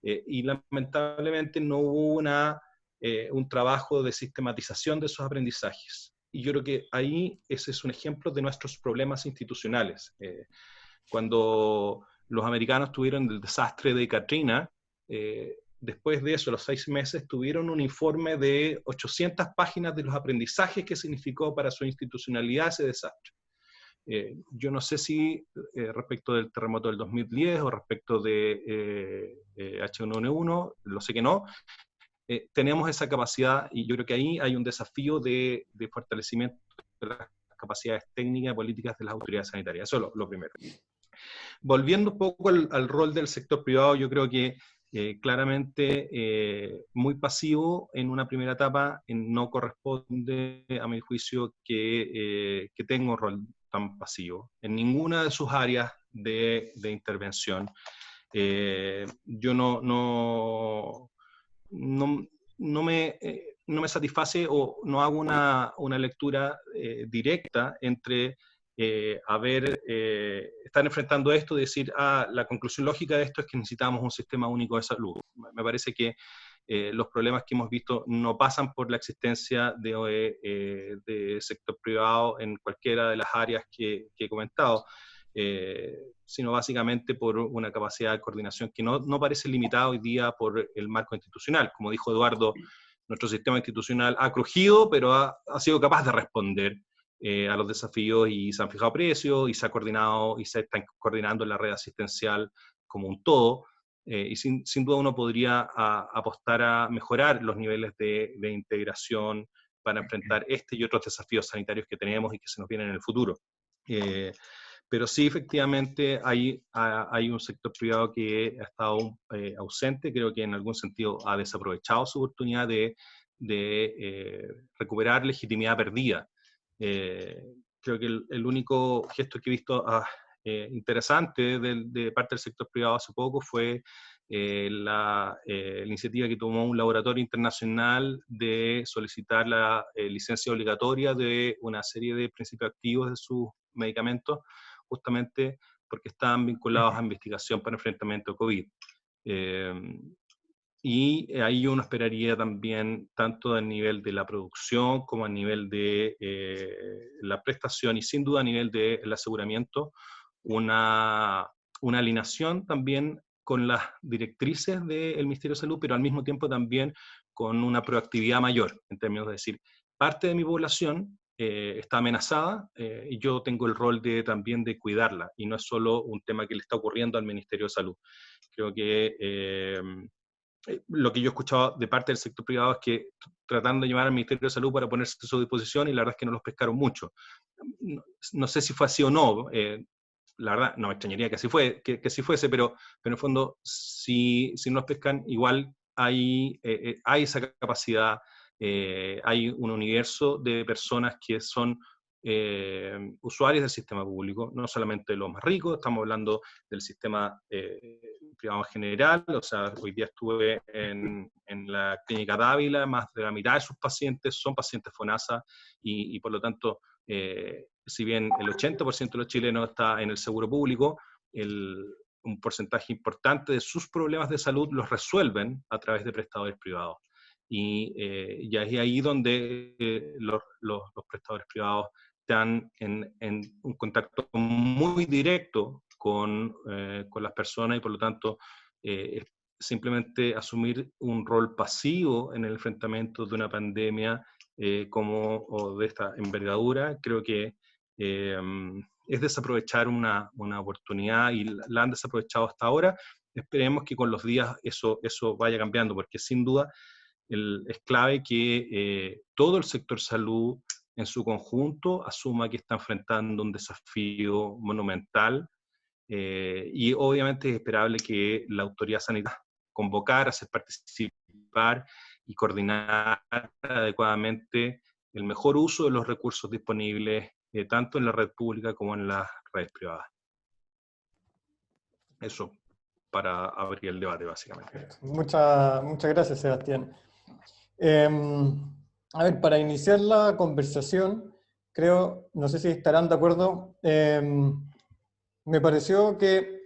y lamentablemente no hubo un trabajo de sistematización de esos aprendizajes. Y yo creo que ahí ese es un ejemplo de nuestros problemas institucionales. Cuando los americanos tuvieron el desastre de Katrina, después de eso, a los 6 meses, tuvieron un informe de 800 páginas de los aprendizajes que significó para su institucionalidad ese desastre. Yo no sé si respecto del terremoto del 2010 o respecto de H1N1, lo sé que no, tenemos esa capacidad y yo creo que ahí hay un desafío de fortalecimiento de las capacidades técnicas y políticas de las autoridades sanitarias. Eso es lo primero. Volviendo un poco al rol del sector privado, yo creo que claramente muy pasivo en una primera etapa, no corresponde, a mi juicio, que tenga un rol tan pasivo en ninguna de sus áreas de intervención. Yo no me satisface o no hago una lectura directa entre estar enfrentando esto y decir, la conclusión lógica de esto es que necesitamos un sistema único de salud. Me parece que los problemas que hemos visto no pasan por la existencia de sector privado en cualquiera de las áreas que he comentado, sino básicamente por una capacidad de coordinación que no parece limitada hoy día por el marco institucional. Como dijo Eduardo, nuestro sistema institucional ha crujido, pero ha sido capaz de responder a los desafíos y se han fijado precios y se ha coordinado y se está coordinando en la red asistencial como un todo. Y sin duda uno podría apostar a mejorar los niveles de integración para enfrentar este y otros desafíos sanitarios que tenemos y que se nos vienen en el futuro. Pero sí, efectivamente, hay un sector privado que ha estado ausente, creo que en algún sentido ha desaprovechado su oportunidad de recuperar legitimidad perdida. Creo que el único gesto que he visto interesante de parte del sector privado hace poco fue la iniciativa que tomó un laboratorio internacional de solicitar la licencia obligatoria de una serie de principios activos de sus medicamentos, justamente porque estaban vinculados a investigación para enfrentamiento a COVID. Y ahí uno esperaría también, tanto a nivel de la producción como a nivel de la prestación y sin duda a nivel del aseguramiento, una alineación también con las directrices del Ministerio de Salud, pero al mismo tiempo también con una proactividad mayor, en términos de decir, parte de mi población está amenazada y yo tengo el rol también de cuidarla, y no es solo un tema que le está ocurriendo al Ministerio de Salud. Creo que lo que yo he escuchado de parte del sector privado es que tratando de llevar al Ministerio de Salud para ponerse a su disposición, y la verdad es que no los pescaron mucho. No sé si fue así o no, la verdad no me extrañaría que así fuese, pero en el fondo si no los pescan, igual hay esa capacidad, hay un universo de personas que son usuarios del sistema público, no solamente los más ricos, estamos hablando del sistema privado en general. O sea, hoy día estuve en la clínica Dávila, más de la mitad de sus pacientes son pacientes FONASA, y por lo tanto, si bien el 80% de los chilenos está en el seguro público, un porcentaje importante de sus problemas de salud los resuelven a través de prestadores privados. Y es ahí donde los prestadores privados están en un contacto muy directo con las personas, y por lo tanto simplemente asumir un rol pasivo en el enfrentamiento de una pandemia o de esta envergadura, creo que es desaprovechar una oportunidad, y la han desaprovechado hasta ahora. Esperemos que con los días eso vaya cambiando, porque sin duda es clave que todo el sector salud en su conjunto asuma que está enfrentando un desafío monumental, y obviamente es esperable que la autoridad sanitaria convocar, hacer participar y coordinar adecuadamente el mejor uso de los recursos disponibles, tanto en la red pública como en las redes privadas. Eso para abrir el debate, básicamente. Muchas gracias, Sebastián. A ver, para iniciar la conversación, creo, no sé si estarán de acuerdo, me pareció que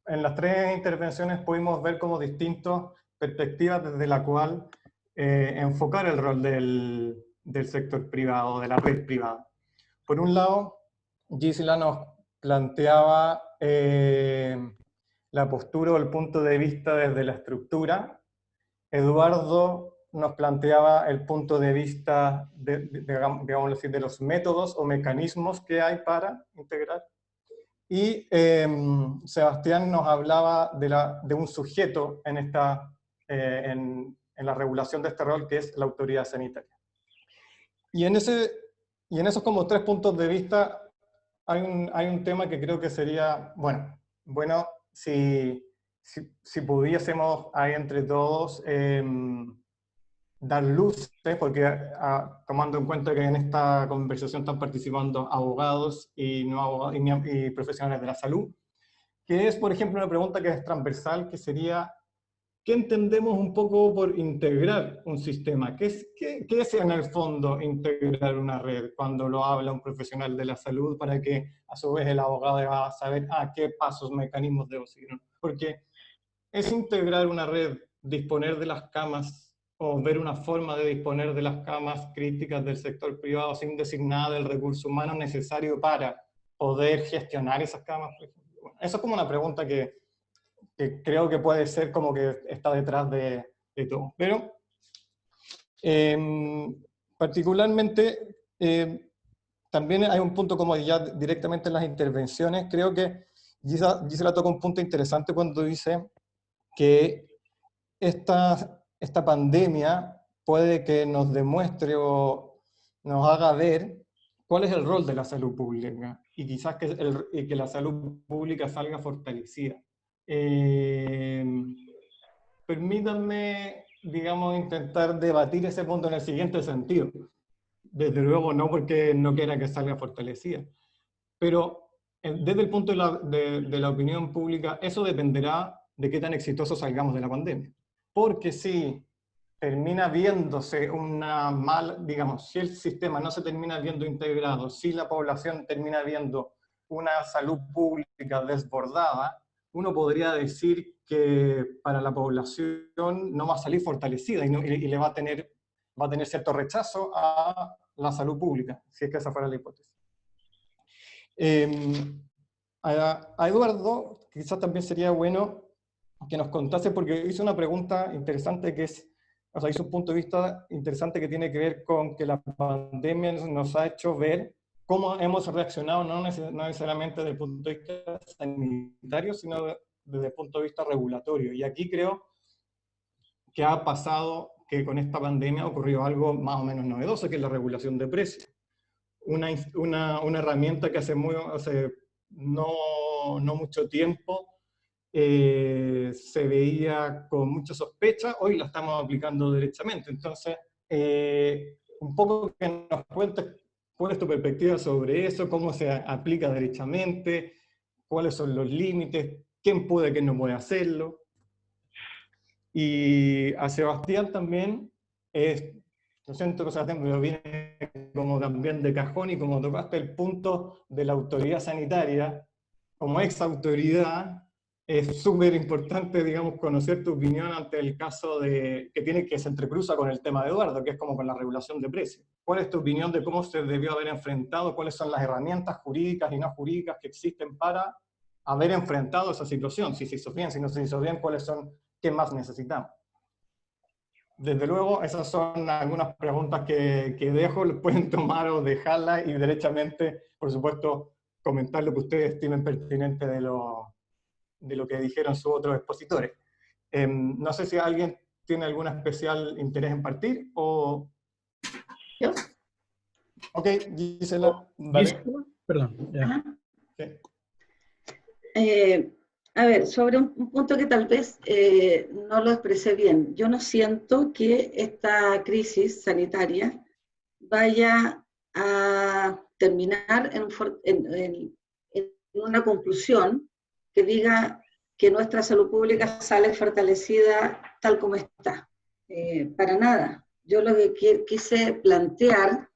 en las tres intervenciones pudimos ver como distintas perspectivas desde la cual enfocar el rol del sector privado, de la red privada. Por un lado, Gisela nos planteaba la postura o el punto de vista desde la estructura. Eduardo nos planteaba el punto de vista, digamos así, de los métodos o mecanismos que hay para integrar. Y Sebastián nos hablaba de un sujeto en la regulación de este rol, que es la autoridad sanitaria. Y en esos como tres puntos de vista hay un tema que creo que sería, bueno si si pudiésemos ahí entre todos dar luz, porque tomando en cuenta que en esta conversación están participando abogados y, no abogados, y profesionales de la salud, que es, por ejemplo, una pregunta que es transversal, que sería, ¿qué entendemos un poco por integrar un sistema? ¿Qué es en el fondo integrar una red cuando lo habla un profesional de la salud para que a su vez el abogado va a saber qué pasos, mecanismos debo seguir? Porque es integrar una red, disponer de las camas o ver una forma de disponer de las camas críticas del sector privado sin designar el recurso humano necesario para poder gestionar esas camas, por ejemplo. Bueno, eso es como una pregunta que creo que puede ser como que está detrás de todo. Pero, particularmente, también hay un punto como ya directamente en las intervenciones, creo que Gisela toca un punto interesante cuando dice que esta pandemia puede que nos demuestre o nos haga ver cuál es el rol de la salud pública, y quizás que la salud pública salga fortalecida. Permítanme, digamos, intentar debatir ese punto en el siguiente sentido. Desde luego no porque no quiera que salga fortalecida, pero desde el punto de la opinión pública, eso dependerá de qué tan exitosos salgamos de la pandemia. Porque si termina viéndose digamos, si el sistema no se termina viendo integrado, si la población termina viendo una salud pública desbordada, uno podría decir que para la población no va a salir fortalecida y le va a tener cierto rechazo a la salud pública, si es que esa fuera la hipótesis. A Eduardo quizás también sería bueno que nos contase, porque hizo una pregunta interesante que es, o sea, hizo un punto de vista interesante que tiene que ver con que la pandemia nos ha hecho ver cómo hemos reaccionado, no necesariamente desde el punto de vista sanitario, sino desde el punto de vista regulatorio. Y aquí creo que ha pasado que con esta pandemia ha ocurrido algo más o menos novedoso, que es la regulación de precios. Una herramienta que hace no mucho tiempo se veía con mucha sospecha, hoy la estamos aplicando derechamente. Entonces, un poco que nos cuentes cuál es tu perspectiva sobre eso, cómo se aplica derechamente, cuáles son los límites, quién puede, quién no puede hacerlo. Y a Sebastián también, lo siento que Sebastián, pero viene como también de cajón, y como tocaste el punto de la autoridad sanitaria, como ex autoridad, es súper importante, digamos, conocer tu opinión ante el caso que se entrecruza con el tema de Eduardo, que es como con la regulación de precios. ¿Cuál es tu opinión de cómo se debió haber enfrentado? ¿Cuáles son las herramientas jurídicas y no jurídicas que existen para haber enfrentado esa situación? Si se hizo bien, si no se hizo bien, ¿qué más necesitamos? Desde luego, esas son algunas preguntas que dejo, las pueden tomar o dejarlas, y derechamente, por supuesto, comentar lo que ustedes estimen pertinente de lo que dijeron sus otros expositores. No sé si alguien tiene algún especial interés en partir, o... ¿Yo? Ok, Gisela, vale. Perdón, ya. Sí. A ver, sobre un punto que tal vez no lo expresé bien. Yo no siento que esta crisis sanitaria vaya a terminar en una conclusión que diga que nuestra salud pública sale fortalecida tal como está. Para nada. Yo lo que quise plantear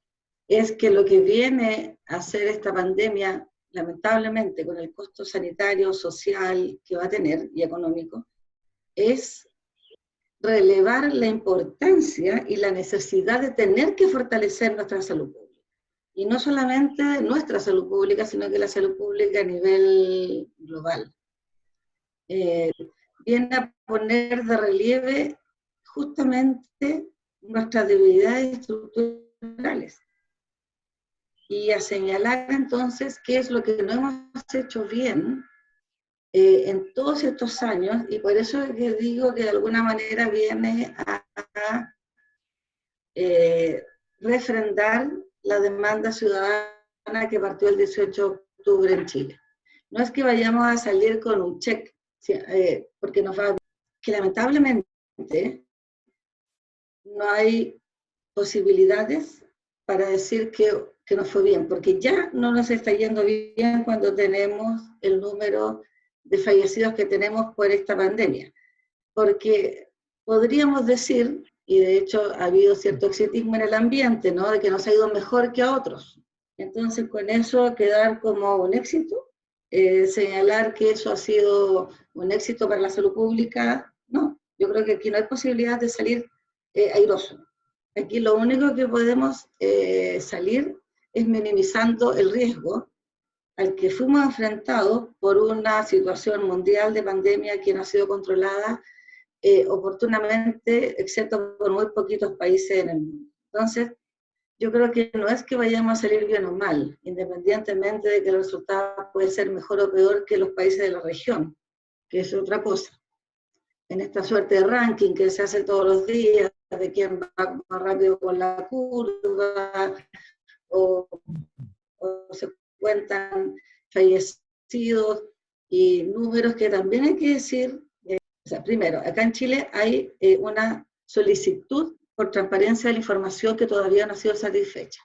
es que lo que viene a hacer esta pandemia, lamentablemente, con el costo sanitario, social que va a tener y económico, es relevar la importancia y la necesidad de tener que fortalecer nuestra salud pública. Y no solamente nuestra salud pública, sino que la salud pública a nivel global. Viene a poner de relieve justamente nuestras debilidades estructurales. Y a señalar entonces qué es lo que no hemos hecho bien en todos estos años, y por eso es que digo que de alguna manera viene a refrendar la demanda ciudadana que partió el 18 de octubre en Chile. No es que vayamos a salir con un cheque, Sí, porque nos va a... que lamentablemente no hay posibilidades para decir que nos fue bien, porque ya no nos está yendo bien cuando tenemos el número de fallecidos que tenemos por esta pandemia. Porque podríamos decir, y de hecho ha habido cierto exitismo en el ambiente, ¿no?, de que nos ha ido mejor que a otros. Entonces, con eso quedar como un éxito, señalar que eso ha sido un éxito para la salud pública, no. Yo creo que aquí no hay posibilidad de salir airoso. Aquí lo único que podemos salir es minimizando el riesgo al que fuimos enfrentados por una situación mundial de pandemia que no ha sido controlada oportunamente, excepto por muy poquitos países en el mundo. Entonces, yo creo que no es que vayamos a salir bien o mal, independientemente de que el resultado puede ser mejor o peor que los países de la región, que es otra cosa. En esta suerte de ranking que se hace todos los días, de quién va más rápido con la curva, o se cuentan fallecidos y números que también hay que decir. O sea, primero, acá en Chile hay una solicitud por transparencia de la información que todavía no ha sido satisfecha.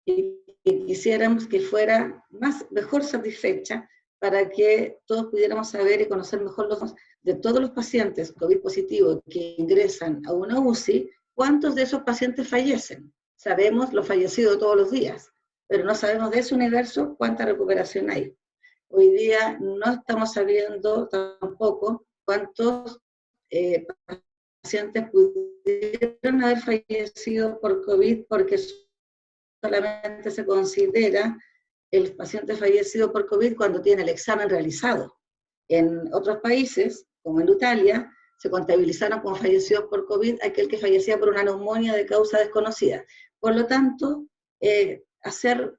Y quisiéramos que fuera mejor satisfecha para que todos pudiéramos saber y conocer mejor los de todos los pacientes COVID positivos que ingresan a una UCI, cuántos de esos pacientes fallecen. Sabemos los fallecidos todos los días, pero no sabemos de ese universo cuánta recuperación hay. Hoy día no estamos sabiendo tampoco cuántos pacientes pudieron haber fallecido por COVID, porque solamente se considera el paciente fallecido por COVID cuando tiene el examen realizado. En otros países, como en Italia, se contabilizaron como fallecidos por COVID aquel que fallecía por una neumonía de causa desconocida. Por lo tanto, hacer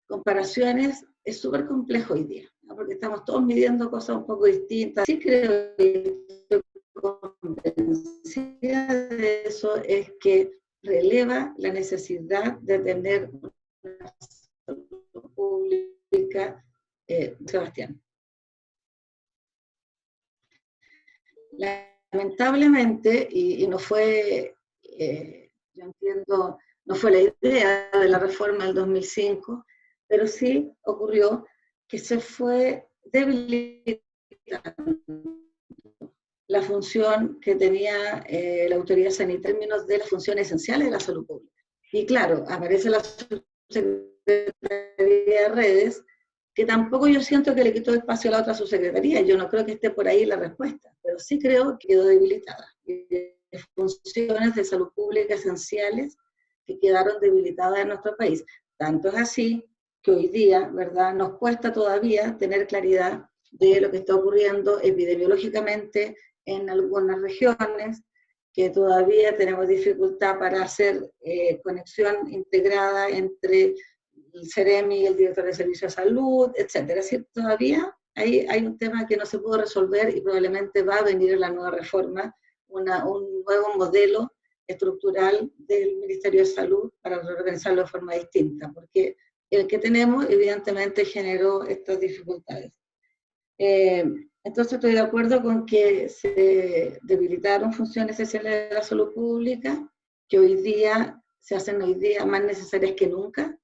comparaciones es súper complejo hoy día, ¿no? Porque estamos todos midiendo cosas un poco distintas. Sí creo que estoy convencida de eso, es que releva la necesidad de tener una salud pública, Sebastián. Lamentablemente, y no fue, yo entiendo, no fue la idea de la reforma del 2005, pero sí ocurrió que se fue debilitando la función que tenía la autoridad sanitaria en términos de las funciones esenciales de la salud pública. Y claro, aparece la Subsecretaría de Redes, que tampoco yo siento que le quitó espacio a la otra subsecretaría. Yo no creo que esté por ahí la respuesta, pero sí creo que quedó debilitada. Funciones de salud pública esenciales que quedaron debilitadas en nuestro país. Tanto es así que hoy día, ¿verdad?, nos cuesta todavía tener claridad de lo que está ocurriendo epidemiológicamente en algunas regiones, que todavía tenemos dificultad para hacer conexión integrada entre el CEREMI y el director de Servicio de Salud, etcétera. Es decir, todavía hay un tema que no se pudo resolver y probablemente va a venir en la nueva reforma un nuevo modelo estructural del Ministerio de Salud para reorganizarlo de forma distinta, porque el que tenemos evidentemente generó estas dificultades. Entonces estoy de acuerdo con que se debilitaron funciones esenciales de la salud pública, que hoy día se hacen hoy día más necesarias que nunca,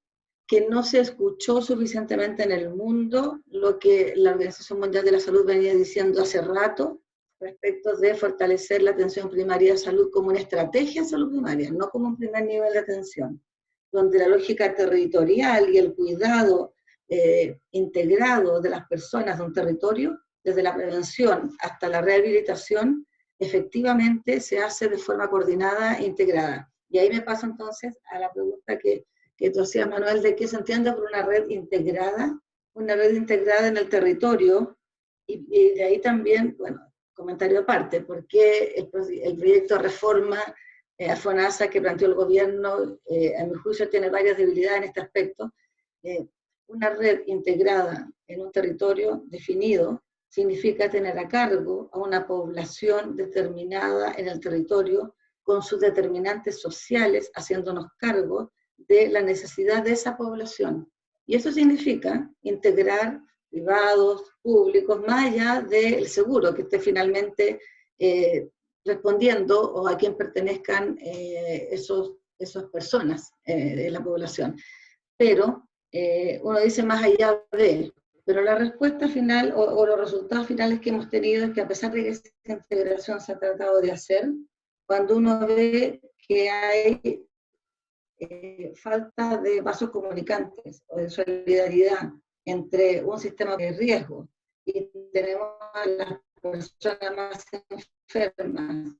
que no se escuchó suficientemente en el mundo lo que la Organización Mundial de la Salud venía diciendo hace rato, respecto de fortalecer la atención primaria de salud como una estrategia de salud primaria, no como un primer nivel de atención, donde la lógica territorial y el cuidado integrado de las personas de un territorio, desde la prevención hasta la rehabilitación, efectivamente se hace de forma coordinada e integrada. Y ahí me paso entonces a la pregunta que tú hacías, Manuel, de qué se entiende por una red integrada en el territorio, y de ahí también, bueno, comentario aparte, porque el proyecto de reforma FONASA que planteó el gobierno, a mi juicio, tiene varias debilidades en este aspecto. Una red integrada en un territorio definido significa tener a cargo a una población determinada en el territorio con sus determinantes sociales, haciéndonos cargo de la necesidad de esa población. Y eso significa integrar privados, públicos, más allá del seguro, que esté finalmente respondiendo o a quien pertenezcan esas personas de la población. Pero uno dice más allá de, pero la respuesta final o los resultados finales que hemos tenido es que a pesar de que esa integración se ha tratado de hacer, cuando uno ve que hay falta de vasos comunicantes o de solidaridad entre un sistema de riesgo y tenemos a las personas más enfermas,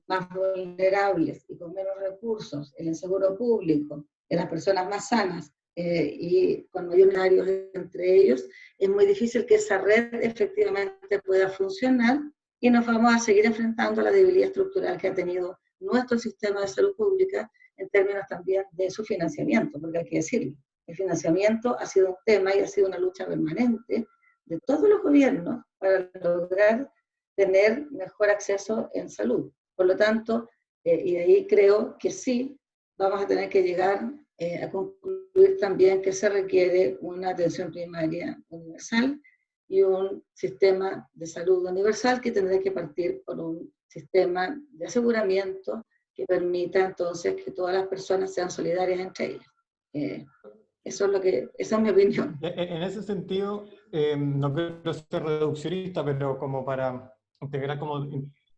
más vulnerables y con menos recursos en el seguro público, en las personas más sanas y con millonarios entre ellos, es muy difícil que esa red efectivamente pueda funcionar y nos vamos a seguir enfrentando a la debilidad estructural que ha tenido nuestro sistema de salud pública en términos también de su financiamiento, porque hay que decirlo, el financiamiento ha sido un tema y ha sido una lucha permanente de todos los gobiernos para lograr tener mejor acceso en salud. Por lo tanto, y de ahí creo que sí, vamos a tener que llegar a concluir también que se requiere una atención primaria universal y un sistema de salud universal que tendrá que partir por un sistema de aseguramiento que permita entonces que todas las personas sean solidarias entre ellas. Esa es mi opinión. En ese sentido, no quiero ser reduccionista, pero como para integrar, como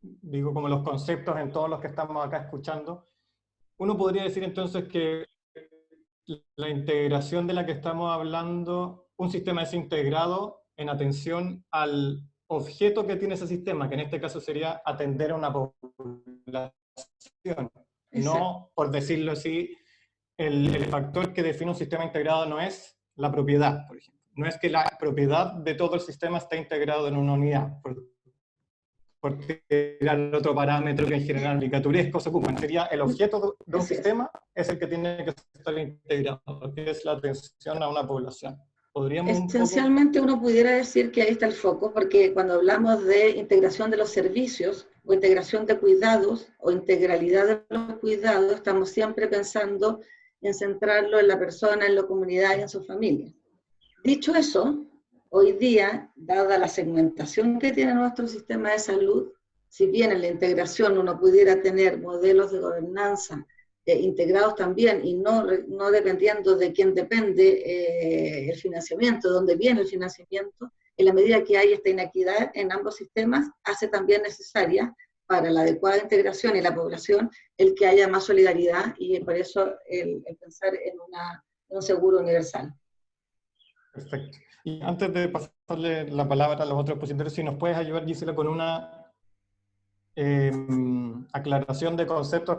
digo, como los conceptos en todos los que estamos acá escuchando, uno podría decir entonces que la integración de la que estamos hablando, un sistema es integrado en atención al objeto que tiene ese sistema, que en este caso sería atender a una población. No, por decirlo así, el factor que define un sistema integrado no es la propiedad, por ejemplo. No es que la propiedad de todo el sistema esté integrado en una unidad, por tirar otro parámetro que en general caricaturesco se ocupa. Sería el objeto de un sistema es el que tiene que estar integrado, que es la atención a una población. Esencialmente uno pudiera decir que ahí está el foco, porque cuando hablamos de integración de los servicios, o integración de cuidados, o integralidad de los cuidados, estamos siempre pensando en centrarlo en la persona, en la comunidad y en su familia. Dicho eso, hoy día, dada la segmentación que tiene nuestro sistema de salud, si bien en la integración uno pudiera tener modelos de gobernanza integrados también y no dependiendo de quién depende el financiamiento, de dónde viene el financiamiento, en la medida que hay esta inequidad en ambos sistemas, hace también necesaria para la adecuada integración y la población el que haya más solidaridad y por eso el pensar en un seguro universal. Perfecto. Y antes de pasarle la palabra a los otros expositores, si nos puedes ayudar, Gisela, con una aclaración de conceptos,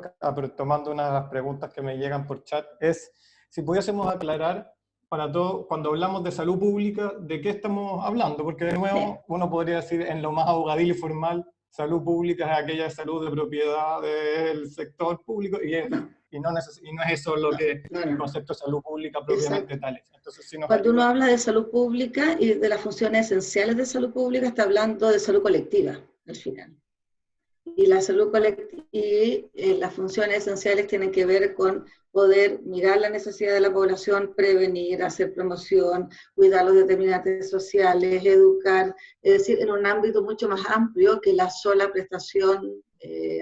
tomando una de las preguntas que me llegan por chat, es si pudiésemos aclarar para todo, cuando hablamos de salud pública, ¿de qué estamos hablando? Porque de nuevo, uno podría decir en lo más abogadil y formal, salud pública es aquella salud de propiedad del sector público, y no es eso lo que el concepto de salud pública propiamente tal es. Entonces, si cuando uno habla de salud pública y de las funciones esenciales de salud pública, está hablando de salud colectiva, al final. Y la salud colectiva y las funciones esenciales tienen que ver con poder mirar la necesidad de la población, prevenir, hacer promoción, cuidar los determinantes sociales, educar, es decir, en un ámbito mucho más amplio que la sola prestación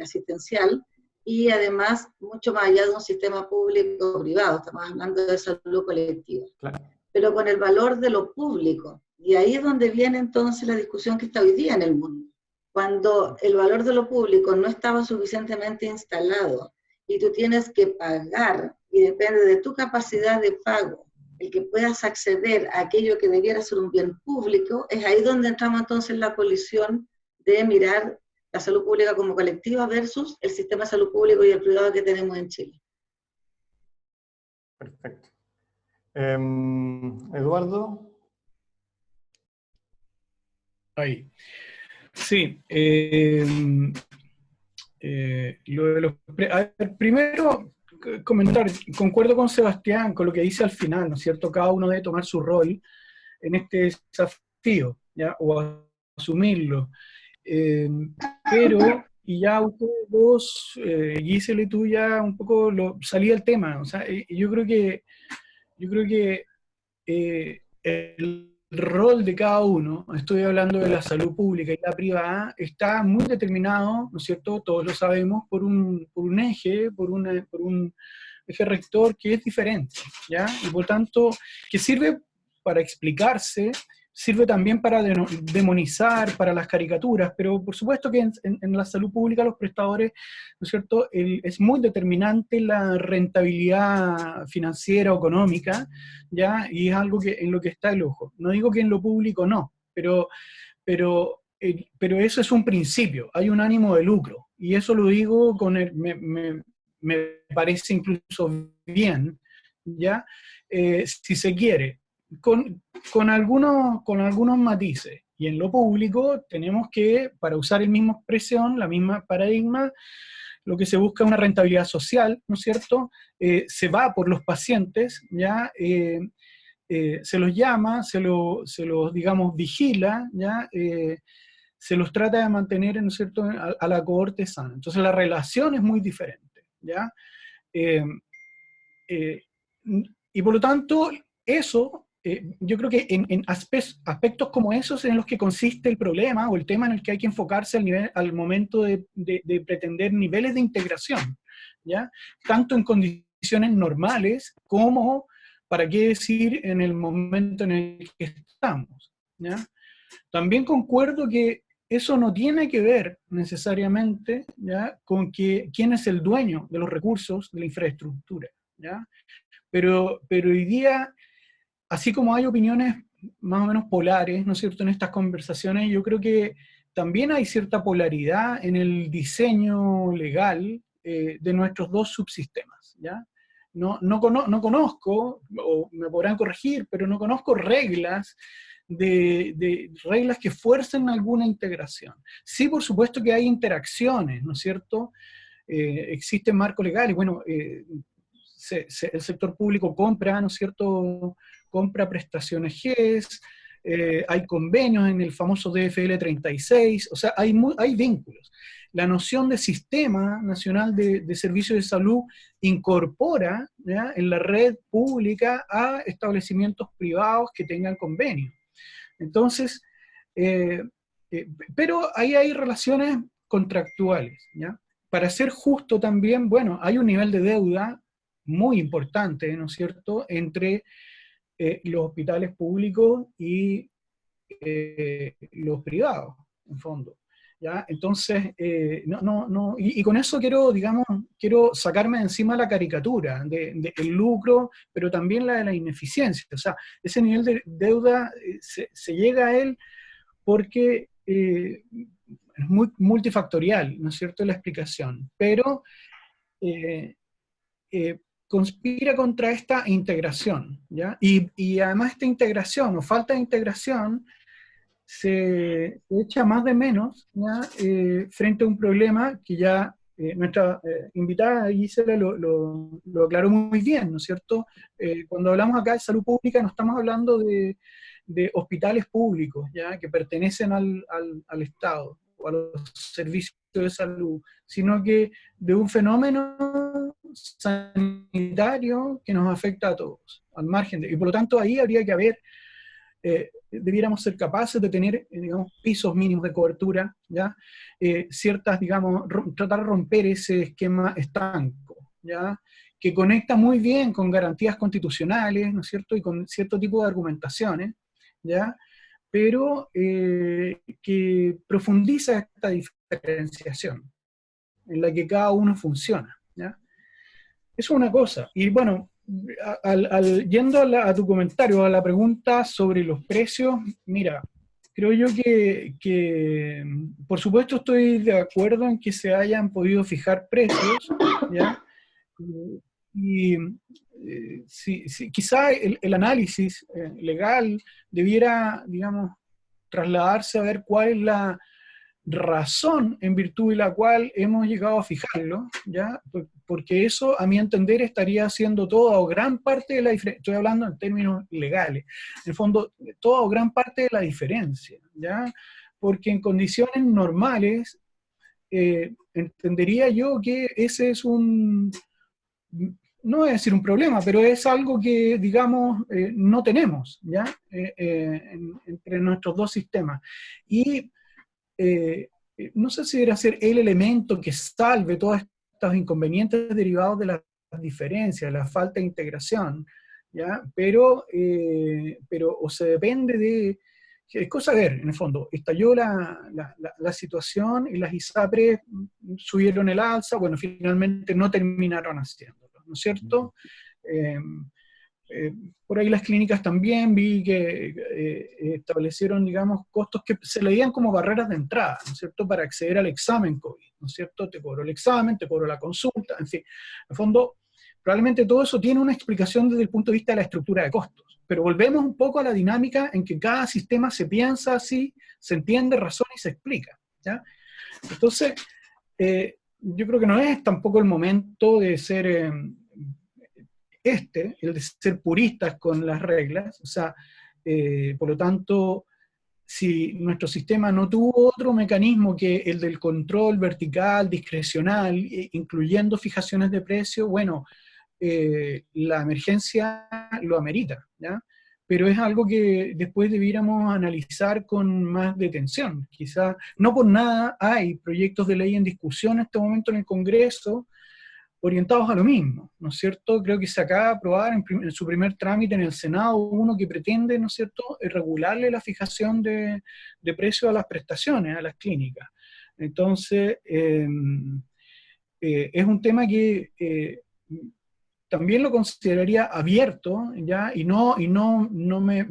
asistencial y además mucho más allá de un sistema público o privado, estamos hablando de salud colectiva. Claro. Pero con el valor de lo público, y ahí es donde viene entonces la discusión que está hoy día en el mundo. Cuando el valor de lo público no estaba suficientemente instalado y tú tienes que pagar, y depende de tu capacidad de pago, el que puedas acceder a aquello que debiera ser un bien público, es ahí donde entramos entonces en la colisión de mirar la salud pública como colectiva versus el sistema de salud público y el privado que tenemos en Chile. Perfecto. Eduardo. Ahí. Sí, lo de los a ver, primero comentar, concuerdo con Sebastián, con lo que dice al final, ¿no es cierto? Cada uno debe tomar su rol en este desafío, ¿ya? O asumirlo. Pero, y ya ustedes dos, Gisela y tú ya un poco salí del tema, o sea, yo creo que rol de cada uno, estoy hablando de la salud pública y la privada, está muy determinado, ¿no es cierto?, todos lo sabemos, por un eje, por un eje rector que es diferente, ¿ya? Y por tanto, que sirve para explicarse, sirve también para demonizar, para las caricaturas, pero por supuesto que en la salud pública los prestadores, ¿no es cierto?, es muy determinante la rentabilidad financiera o económica, ¿ya? Y es algo en lo que está el ojo. No digo que en lo público no, pero eso es un principio, hay un ánimo de lucro, y eso lo digo me parece incluso bien, ¿ya? Si se quiere, con algunos matices. Y en lo público tenemos que, para usar el misma expresión, la misma paradigma, lo que se busca es una rentabilidad social, ¿no es cierto? Se va por los pacientes, ¿ya? Se los llama, se los digamos, vigila, ¿ya? Se los trata de mantener, ¿no es cierto?, a la cohorte sana. Entonces la relación es muy diferente, ¿ya? Eh, eh, y por lo tanto, eso, yo creo que en aspectos como esos en los que consiste el problema o el tema en el que hay que enfocarse al momento de pretender niveles de integración, ¿ya? Tanto en condiciones normales como, para qué decir, en el momento en el que estamos, ¿ya? También concuerdo que eso no tiene que ver necesariamente, ¿ya?, con quién es el dueño de los recursos de la infraestructura, ¿ya? Pero hoy día, así como hay opiniones más o menos polares, ¿no es cierto?, en estas conversaciones, yo creo que también hay cierta polaridad en el diseño legal de nuestros dos subsistemas, ¿ya? No conozco, o me podrán corregir, pero no conozco reglas reglas que fuercen alguna integración. Sí, por supuesto que hay interacciones, ¿no es cierto? Existen marcos legales, bueno, el sector público compra, ¿no es cierto?, compra prestaciones GES, hay convenios en el famoso DFL 36, o sea, hay vínculos. La noción de Sistema Nacional de Servicios de Salud incorpora, ¿ya?, en la red pública a establecimientos privados que tengan convenio. Entonces, pero ahí hay relaciones contractuales, ¿ya? Para ser justo también, bueno, hay un nivel de deuda muy importante, ¿no es cierto?, entre los hospitales públicos y los privados, en fondo, ¿ya? Entonces, y con eso quiero sacarme de encima la caricatura del lucro, pero también la de la ineficiencia. O sea, ese nivel de deuda se llega a él porque es muy multifactorial, ¿no es cierto?, la explicación, pero conspira contra esta integración, ¿ya? Y además esta integración, o falta de integración, se echa más de menos, ¿ya?, frente a un problema que ya nuestra invitada Gisela lo aclaró muy bien, ¿no es cierto? Cuando hablamos acá de salud pública no estamos hablando de hospitales públicos, ¿ya?, que pertenecen al Estado o a los servicios de salud, sino que de un fenómeno sanitario que nos afecta a todos, al margen y por lo tanto ahí habría que haber, debiéramos ser capaces de tener, digamos, pisos mínimos de cobertura, ¿ya? Ciertas, digamos, tratar de romper ese esquema estanco, ¿ya?, que conecta muy bien con garantías constitucionales, ¿no es cierto?, y con cierto tipo de argumentaciones, ¿ya?, pero que profundiza esta diferenciación en la que cada uno funciona, ¿ya? Eso es una cosa. Y bueno, yendo a tu comentario, a la pregunta sobre los precios, mira, creo yo que por supuesto estoy de acuerdo en que se hayan podido fijar precios, ¿ya? Y quizá el análisis legal debiera, digamos, trasladarse a ver cuál es la razón en virtud de la cual hemos llegado a fijarlo, ¿ya? Porque eso, a mi entender, estaría haciendo toda o gran parte de la diferencia, estoy hablando en términos legales, en el fondo, toda o gran parte de la diferencia, ¿ya? Porque en condiciones normales, entendería yo que ese es no voy a decir un problema, pero es algo que, digamos, no tenemos, ¿ya? Entre nuestros dos sistemas. Y no sé si debería ser el elemento que salve todos estos inconvenientes derivados de las diferencias, la falta de integración, ¿ya? Pero o se depende de... Es cosa de ver, en el fondo, estalló la situación y las ISAPRES subieron el alza, bueno, finalmente no terminaron haciéndolo, ¿no es cierto? Por ahí las clínicas también vi que establecieron, digamos, costos que se leían como barreras de entrada, ¿no es cierto?, para acceder al examen COVID, ¿no es cierto? Te cobro el examen, te cobro la consulta, en fin. En el fondo, probablemente todo eso tiene una explicación desde el punto de vista de la estructura de costos, pero volvemos un poco a la dinámica en que cada sistema se piensa así, se entiende, razona y se explica, ¿ya? Entonces, yo creo que no es tampoco el momento de ser... el de ser puristas con las reglas, o sea, por lo tanto, si nuestro sistema no tuvo otro mecanismo que el del control vertical, discrecional, incluyendo fijaciones de precio, bueno, la emergencia lo amerita, ¿ya? Pero es algo que después debiéramos analizar con más detención. Quizá, no por nada hay proyectos de ley en discusión en este momento en el Congreso, orientados a lo mismo, ¿no es cierto? Creo que se acaba de aprobar en su primer trámite en el Senado uno que pretende, ¿no es cierto?, regularle la fijación de precios a las prestaciones, a las clínicas. Entonces, es un tema que también lo consideraría abierto, ¿ya? Y no me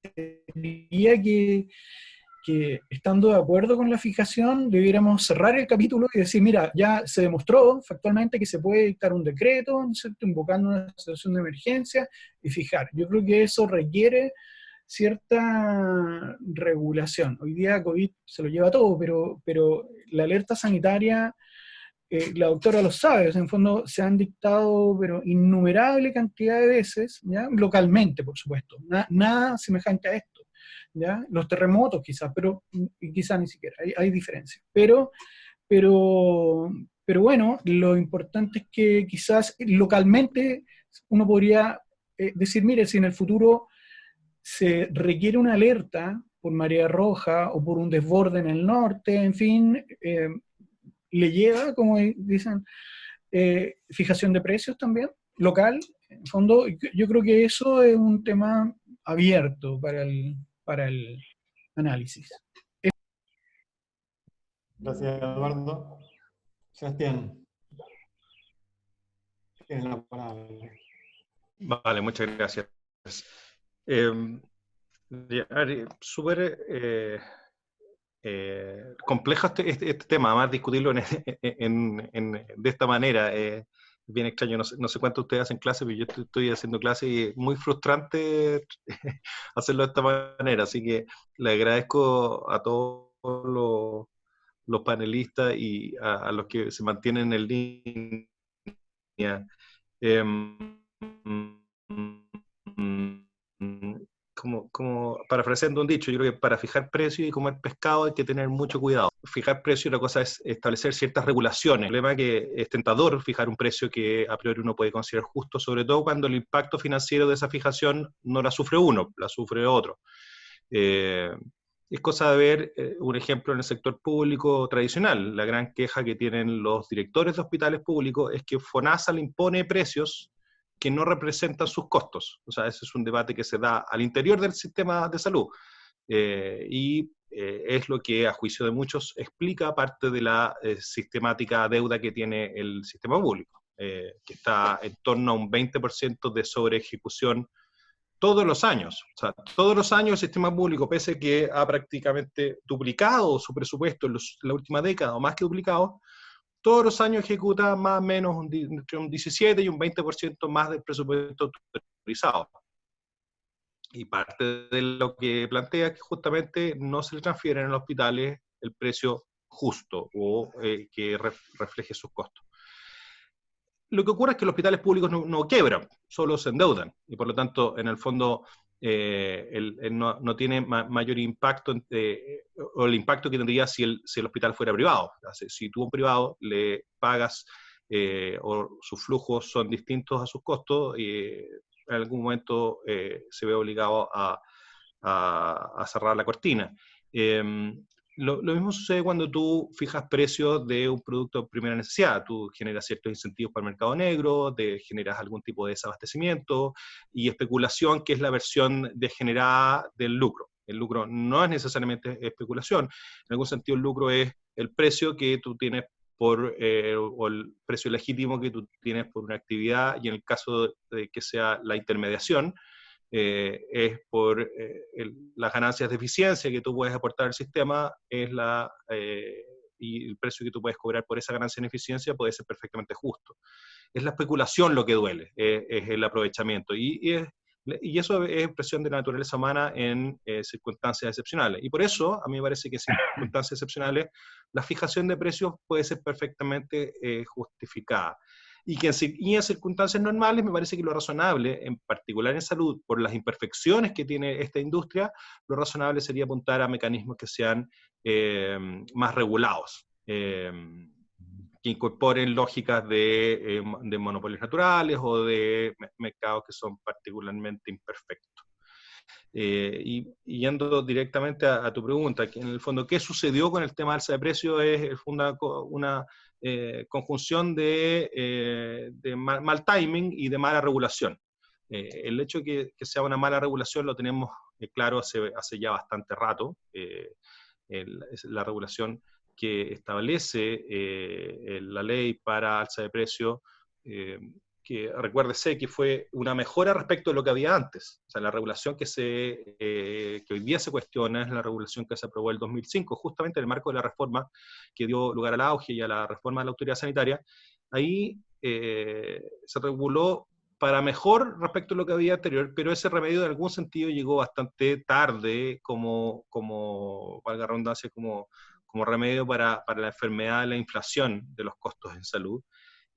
parecería que estando de acuerdo con la fijación, debiéramos cerrar el capítulo y decir, mira, ya se demostró factualmente que se puede dictar un decreto, ¿no es cierto?, invocando una situación de emergencia y fijar. Yo creo que eso requiere cierta regulación. Hoy día COVID se lo lleva todo, pero la alerta sanitaria, la doctora lo sabe, o sea, en fondo se han dictado pero innumerable cantidad de veces, ¿ya?, localmente, por supuesto, nada semejante a esto. ¿Ya? Los terremotos quizás, pero quizás ni siquiera, hay diferencias. Pero bueno, lo importante es que quizás localmente uno podría decir, mire, si en el futuro se requiere una alerta por marea roja o por un desborde en el norte, en fin, le lleva, como dicen, fijación de precios también, local. En fondo, yo creo que eso es un tema abierto para el análisis. Gracias, Eduardo. Sebastián, tienes la palabra. Vale, muchas gracias. Súper complejo este tema, además discutirlo de esta manera. Bien extraño, no sé cuánto ustedes hacen clase, pero yo estoy haciendo clase y es muy frustrante hacerlo de esta manera, así que le agradezco a todos los panelistas y a los que se mantienen en línea. Como parafraseando un dicho, yo creo que para fijar precios y comer pescado hay que tener mucho cuidado. Fijar precios, la cosa es establecer ciertas regulaciones. El problema es que es tentador fijar un precio que a priori uno puede considerar justo, sobre todo cuando el impacto financiero de esa fijación no la sufre uno, la sufre otro. Es cosa de ver un ejemplo en el sector público tradicional. La gran queja que tienen los directores de hospitales públicos es que FONASA le impone precios que no representan sus costos. O sea, ese es un debate que se da al interior del sistema de salud. Es lo que, a juicio de muchos, explica parte de la sistemática deuda que tiene el sistema público, que está en torno a un 20% de sobreejecución todos los años. O sea, todos los años el sistema público, pese a que ha prácticamente duplicado su presupuesto en la última década, o más que duplicado, todos los años ejecuta más o menos entre un 17 y un 20% más del presupuesto autorizado. Y parte de lo que plantea es que justamente no se le transfieren a los hospitales el precio justo o que refleje sus costos. Lo que ocurre es que los hospitales públicos no quiebran, solo se endeudan, y por lo tanto, en el fondo, no tiene mayor impacto, o el impacto que tendría si el hospital fuera privado. Si tú a un privado le pagas o sus flujos son distintos a sus costos, y en algún momento se ve obligado a cerrar la cortina. Lo mismo sucede cuando tú fijas precios de un producto de primera necesidad. Tú generas ciertos incentivos para el mercado negro, generas algún tipo de desabastecimiento y especulación, que es la versión degenerada del lucro. El lucro no es necesariamente especulación. En algún sentido, el lucro es el precio que tú tienes o el precio legítimo que tú tienes por una actividad, y en el caso de que sea la intermediación, es por las ganancias de eficiencia que tú puedes aportar al sistema, y el precio que tú puedes cobrar por esa ganancia en eficiencia puede ser perfectamente justo. Es la especulación lo que duele, es el aprovechamiento, y eso es expresión de la naturaleza humana en circunstancias excepcionales. Y por eso, a mí me parece que en circunstancias excepcionales, la fijación de precios puede ser perfectamente justificada. Y en circunstancias normales me parece que lo razonable, en particular en salud, por las imperfecciones que tiene esta industria, lo razonable sería apuntar a mecanismos que sean más regulados, que incorporen lógicas de monopolios naturales o de mercados que son particularmente imperfectos. Y yendo directamente a tu pregunta, que en el fondo, ¿qué sucedió con el tema de alza de precios? Es una conjunción de mal timing y de mala regulación. El hecho de que sea una mala regulación lo tenemos claro hace ya bastante rato. Es la regulación que establece la ley para alza de precios, que recuérdese que fue una mejora respecto de lo que había antes. O sea, la regulación que hoy día se cuestiona es la regulación que se aprobó en el 2005, justamente en el marco de la reforma que dio lugar al auge y a la reforma de la autoridad sanitaria. Ahí se reguló para mejor respecto a lo que había anterior, pero ese remedio en algún sentido llegó bastante tarde, como valga la redundancia, como remedio para la enfermedad de la inflación de los costos en salud,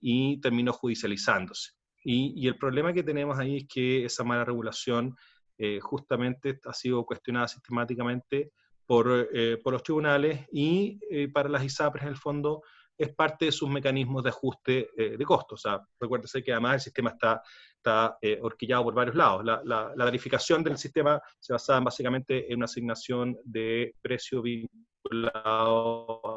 y terminó judicializándose. Y el problema que tenemos ahí es que esa mala regulación justamente ha sido cuestionada sistemáticamente por los tribunales, y para las ISAPRES, en el fondo, es parte de sus mecanismos de ajuste de costos. O sea, recuérdese que además el sistema está horquillado por varios lados. La tarificación del sistema se basaba básicamente en una asignación de precio vinculado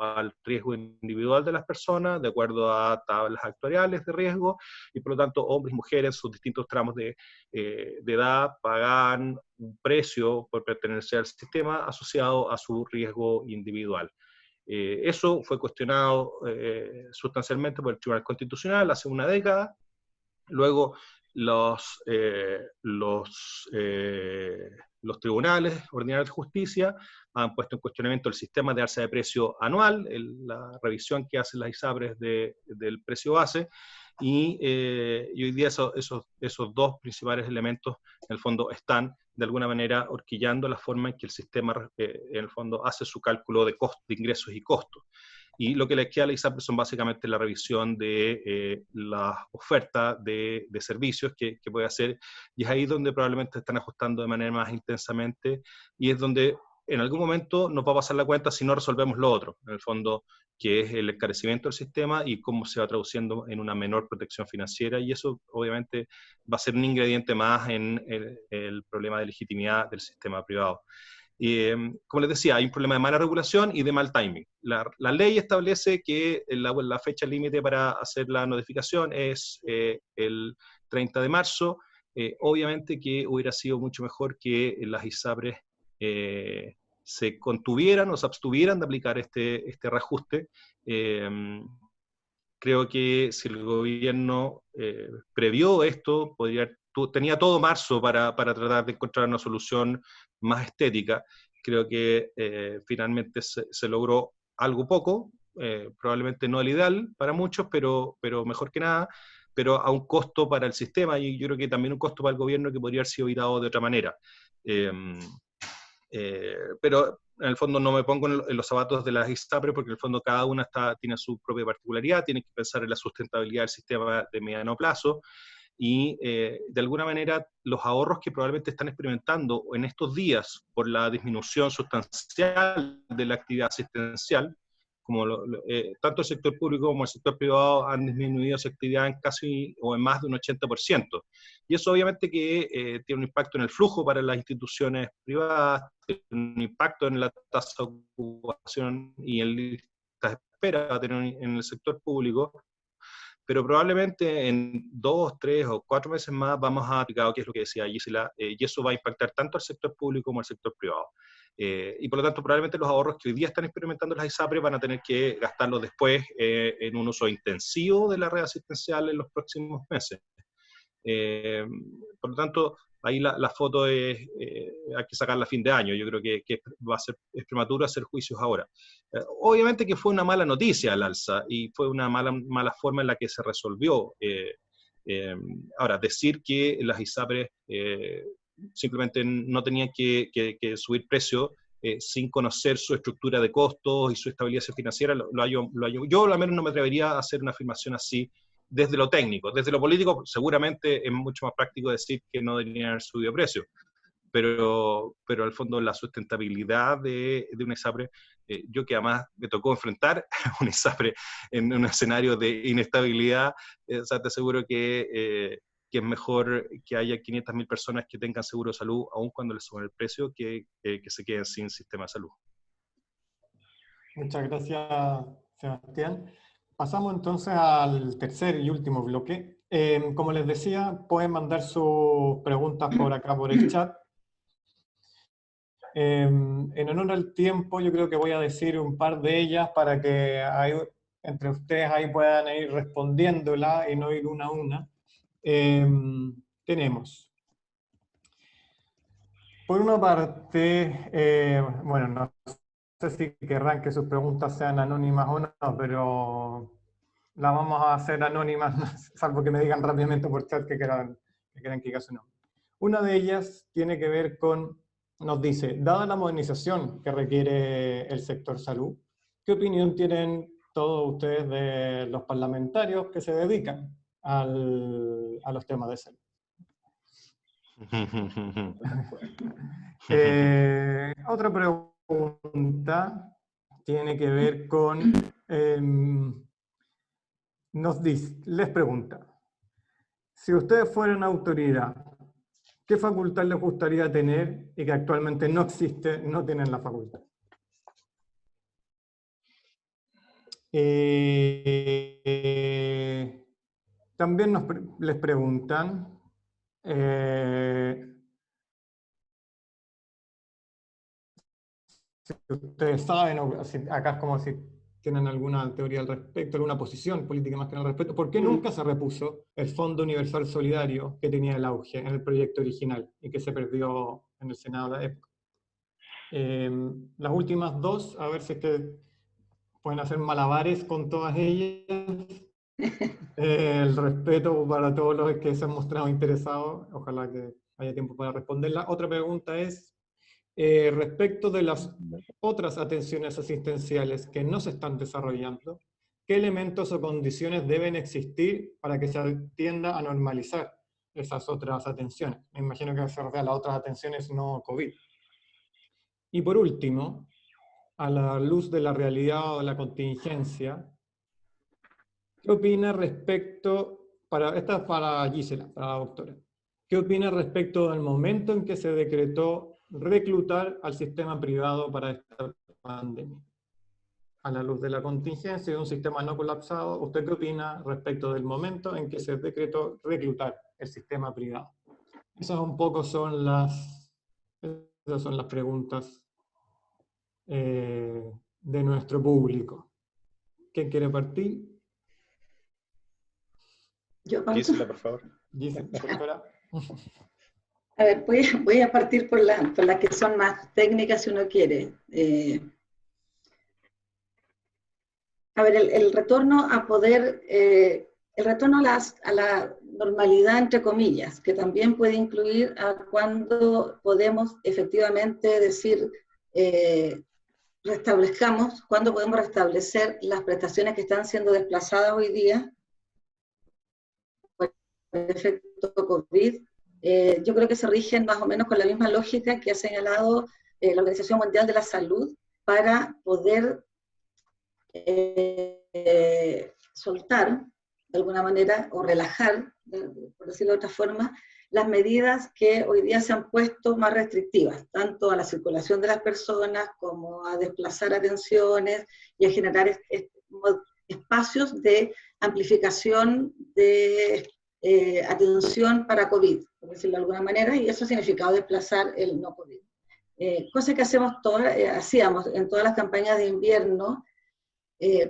al riesgo individual de las personas, de acuerdo a tablas actuariales de riesgo, y por lo tanto hombres y mujeres en sus distintos tramos de edad pagan un precio por pertenecer al sistema asociado a su riesgo individual. Eso fue cuestionado sustancialmente por el Tribunal Constitucional hace una década. Luego los tribunales ordinarios de justicia han puesto en cuestionamiento el sistema de alza de precio anual, la revisión que hacen las ISAPRES del precio base, y hoy día esos dos principales elementos en el fondo están de alguna manera horquillando la forma en que el sistema en el fondo hace su cálculo de ingresos y costos. Y lo que les queda a la ISAPRES son básicamente la revisión de las ofertas de servicios que puede hacer, y es ahí donde probablemente están ajustando de manera más intensamente, y es donde en algún momento nos va a pasar la cuenta si no resolvemos lo otro, en el fondo, que es el encarecimiento del sistema y cómo se va traduciendo en una menor protección financiera, y eso obviamente va a ser un ingrediente más en el problema de legitimidad del sistema privado. Como les decía, hay un problema de mala regulación y de mal timing. La ley establece que la fecha límite para hacer la notificación es el 30 de marzo. Obviamente que hubiera sido mucho mejor que las ISAPRES se contuvieran o se abstuvieran de aplicar este reajuste. Creo que si el gobierno previó esto, tenía todo marzo para tratar de encontrar una solución más estética. Creo que finalmente se logró algo poco, probablemente no el ideal para muchos, pero mejor que nada, pero a un costo para el sistema, y yo creo que también un costo para el gobierno que podría haber sido evitado de otra manera. Pero en el fondo no me pongo en los zapatos de las ISAPRES, porque en el fondo cada una tiene su propia particularidad, tiene que pensar en la sustentabilidad del sistema de mediano plazo, y de alguna manera los ahorros que probablemente están experimentando en estos días por la disminución sustancial de la actividad asistencial, tanto el sector público como el sector privado han disminuido su actividad en casi o en más de un 80%. Y eso obviamente que tiene un impacto en el flujo para las instituciones privadas, tiene un impacto en la tasa de ocupación y en listas de espera va a tener en el sector público, pero probablemente en 2, 3 o 4 meses más vamos a aplicar, que es lo que decía Gisela, y eso va a impactar tanto al sector público como al sector privado. Y por lo tanto, probablemente los ahorros que hoy día están experimentando las ISAPRES van a tener que gastarlos después en un uso intensivo de la red asistencial en los próximos meses. Por lo tanto, ahí la foto hay que sacarla a fin de año. Yo creo que es prematuro hacer juicios ahora. Obviamente que fue una mala noticia el alza y fue una mala forma en la que se resolvió. Ahora, decir que las ISAPRES simplemente no tenían que subir precio sin conocer su estructura de costos y su estabilidad financiera, yo al menos no me atrevería a hacer una afirmación así desde lo técnico. Desde lo político seguramente es mucho más práctico decir que no deberían haber subido precio, pero al fondo la sustentabilidad de una ISAPRE, yo que además me tocó enfrentar una ISAPRE en un escenario de inestabilidad, o sea, te aseguro que es mejor que haya 500.000 personas que tengan seguro de salud, aun cuando les suban el precio, que se queden sin sistema de salud. Muchas gracias, Sebastián. Pasamos entonces al tercer y último bloque. Como les decía, pueden mandar sus preguntas por acá, por el chat. En honor al tiempo, yo creo que voy a decir un par de ellas para que entre ustedes ahí puedan ir respondiéndola y no ir una a una. Tenemos, por una parte, bueno, no sé si querrán que sus preguntas sean anónimas o no, pero las vamos a hacer anónimas, salvo que me digan rápidamente por chat que quieran que diga su nombre. Una de ellas tiene que ver con, nos dice, dada la modernización que requiere el sector salud, ¿qué opinión tienen todos ustedes de los parlamentarios que se dedican a los temas de salud? Otra pregunta tiene que ver con, les pregunta, si ustedes fueran autoridad, ¿qué facultad les gustaría tener y que actualmente no existe, no tienen la facultad? También les preguntan si ustedes saben, o acá es como si tienen alguna teoría al respecto, alguna posición política más que al respecto, ¿por qué nunca se repuso el Fondo Universal Solidario que tenía el auge en el proyecto original y que se perdió en el Senado de la época? Las últimas dos, a ver si es que pueden hacer malabares con todas ellas. El respeto para todos los que se han mostrado interesados, ojalá que haya tiempo para responderla. Otra pregunta es, respecto de las otras atenciones asistenciales que no se están desarrollando, ¿qué elementos o condiciones deben existir para que se tienda a normalizar esas otras atenciones? Me imagino que se refiere a las otras atenciones no COVID. Y por último, a la luz de la realidad o la contingencia, ¿qué opina respecto, esta es para Gisela, para la doctora, ¿qué opina respecto del momento en que se decretó reclutar al sistema privado para esta pandemia? A la luz de la contingencia y de un sistema no colapsado, ¿usted qué opina respecto del momento en que se decretó reclutar el sistema privado? Esas un poco son las preguntas de nuestro público. ¿Quién quiere partir? Yo parto. Gisela, por favor. Gisela, doctora. A ver, voy a partir por las que son más técnicas si uno quiere. A ver, el retorno a poder, el retorno a la normalidad, entre comillas, que también puede incluir a cuando podemos efectivamente decir, cuándo podemos restablecer las prestaciones que están siendo desplazadas hoy día por el efecto COVID. Yo creo que se rigen más o menos con la misma lógica que ha señalado la Organización Mundial de la Salud para poder soltar, de alguna manera, o relajar, por decirlo de otra forma, las medidas que hoy día se han puesto más restrictivas, tanto a la circulación de las personas como a desplazar atenciones y a generar espacios de amplificación de atención para COVID, por decirlo de alguna manera, y eso ha significado desplazar el no COVID. Cosa que hacíamos en todas las campañas de invierno,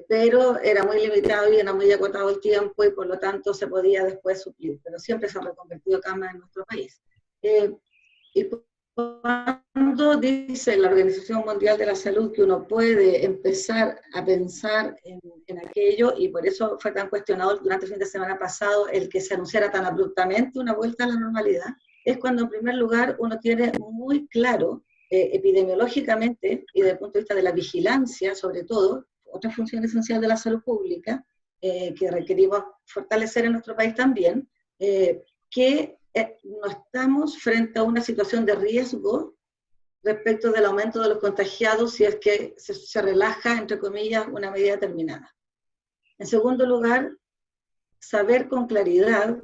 pero era muy limitado y era muy acotado el tiempo y por lo tanto se podía después suplir, pero siempre se han reconvertido camas en nuestro país. Y cuando dice la Organización Mundial de la Salud que uno puede empezar a pensar en aquello, y por eso fue tan cuestionado durante el fin de semana pasado el que se anunciara tan abruptamente una vuelta a la normalidad, es cuando en primer lugar uno tiene muy claro epidemiológicamente y desde el punto de vista de la vigilancia sobre todo, otra función esencial de la salud pública, que requerimos fortalecer en nuestro país también, que no estamos frente a una situación de riesgo respecto del aumento de los contagiados si es que se relaja, entre comillas, una medida determinada. En segundo lugar, saber con claridad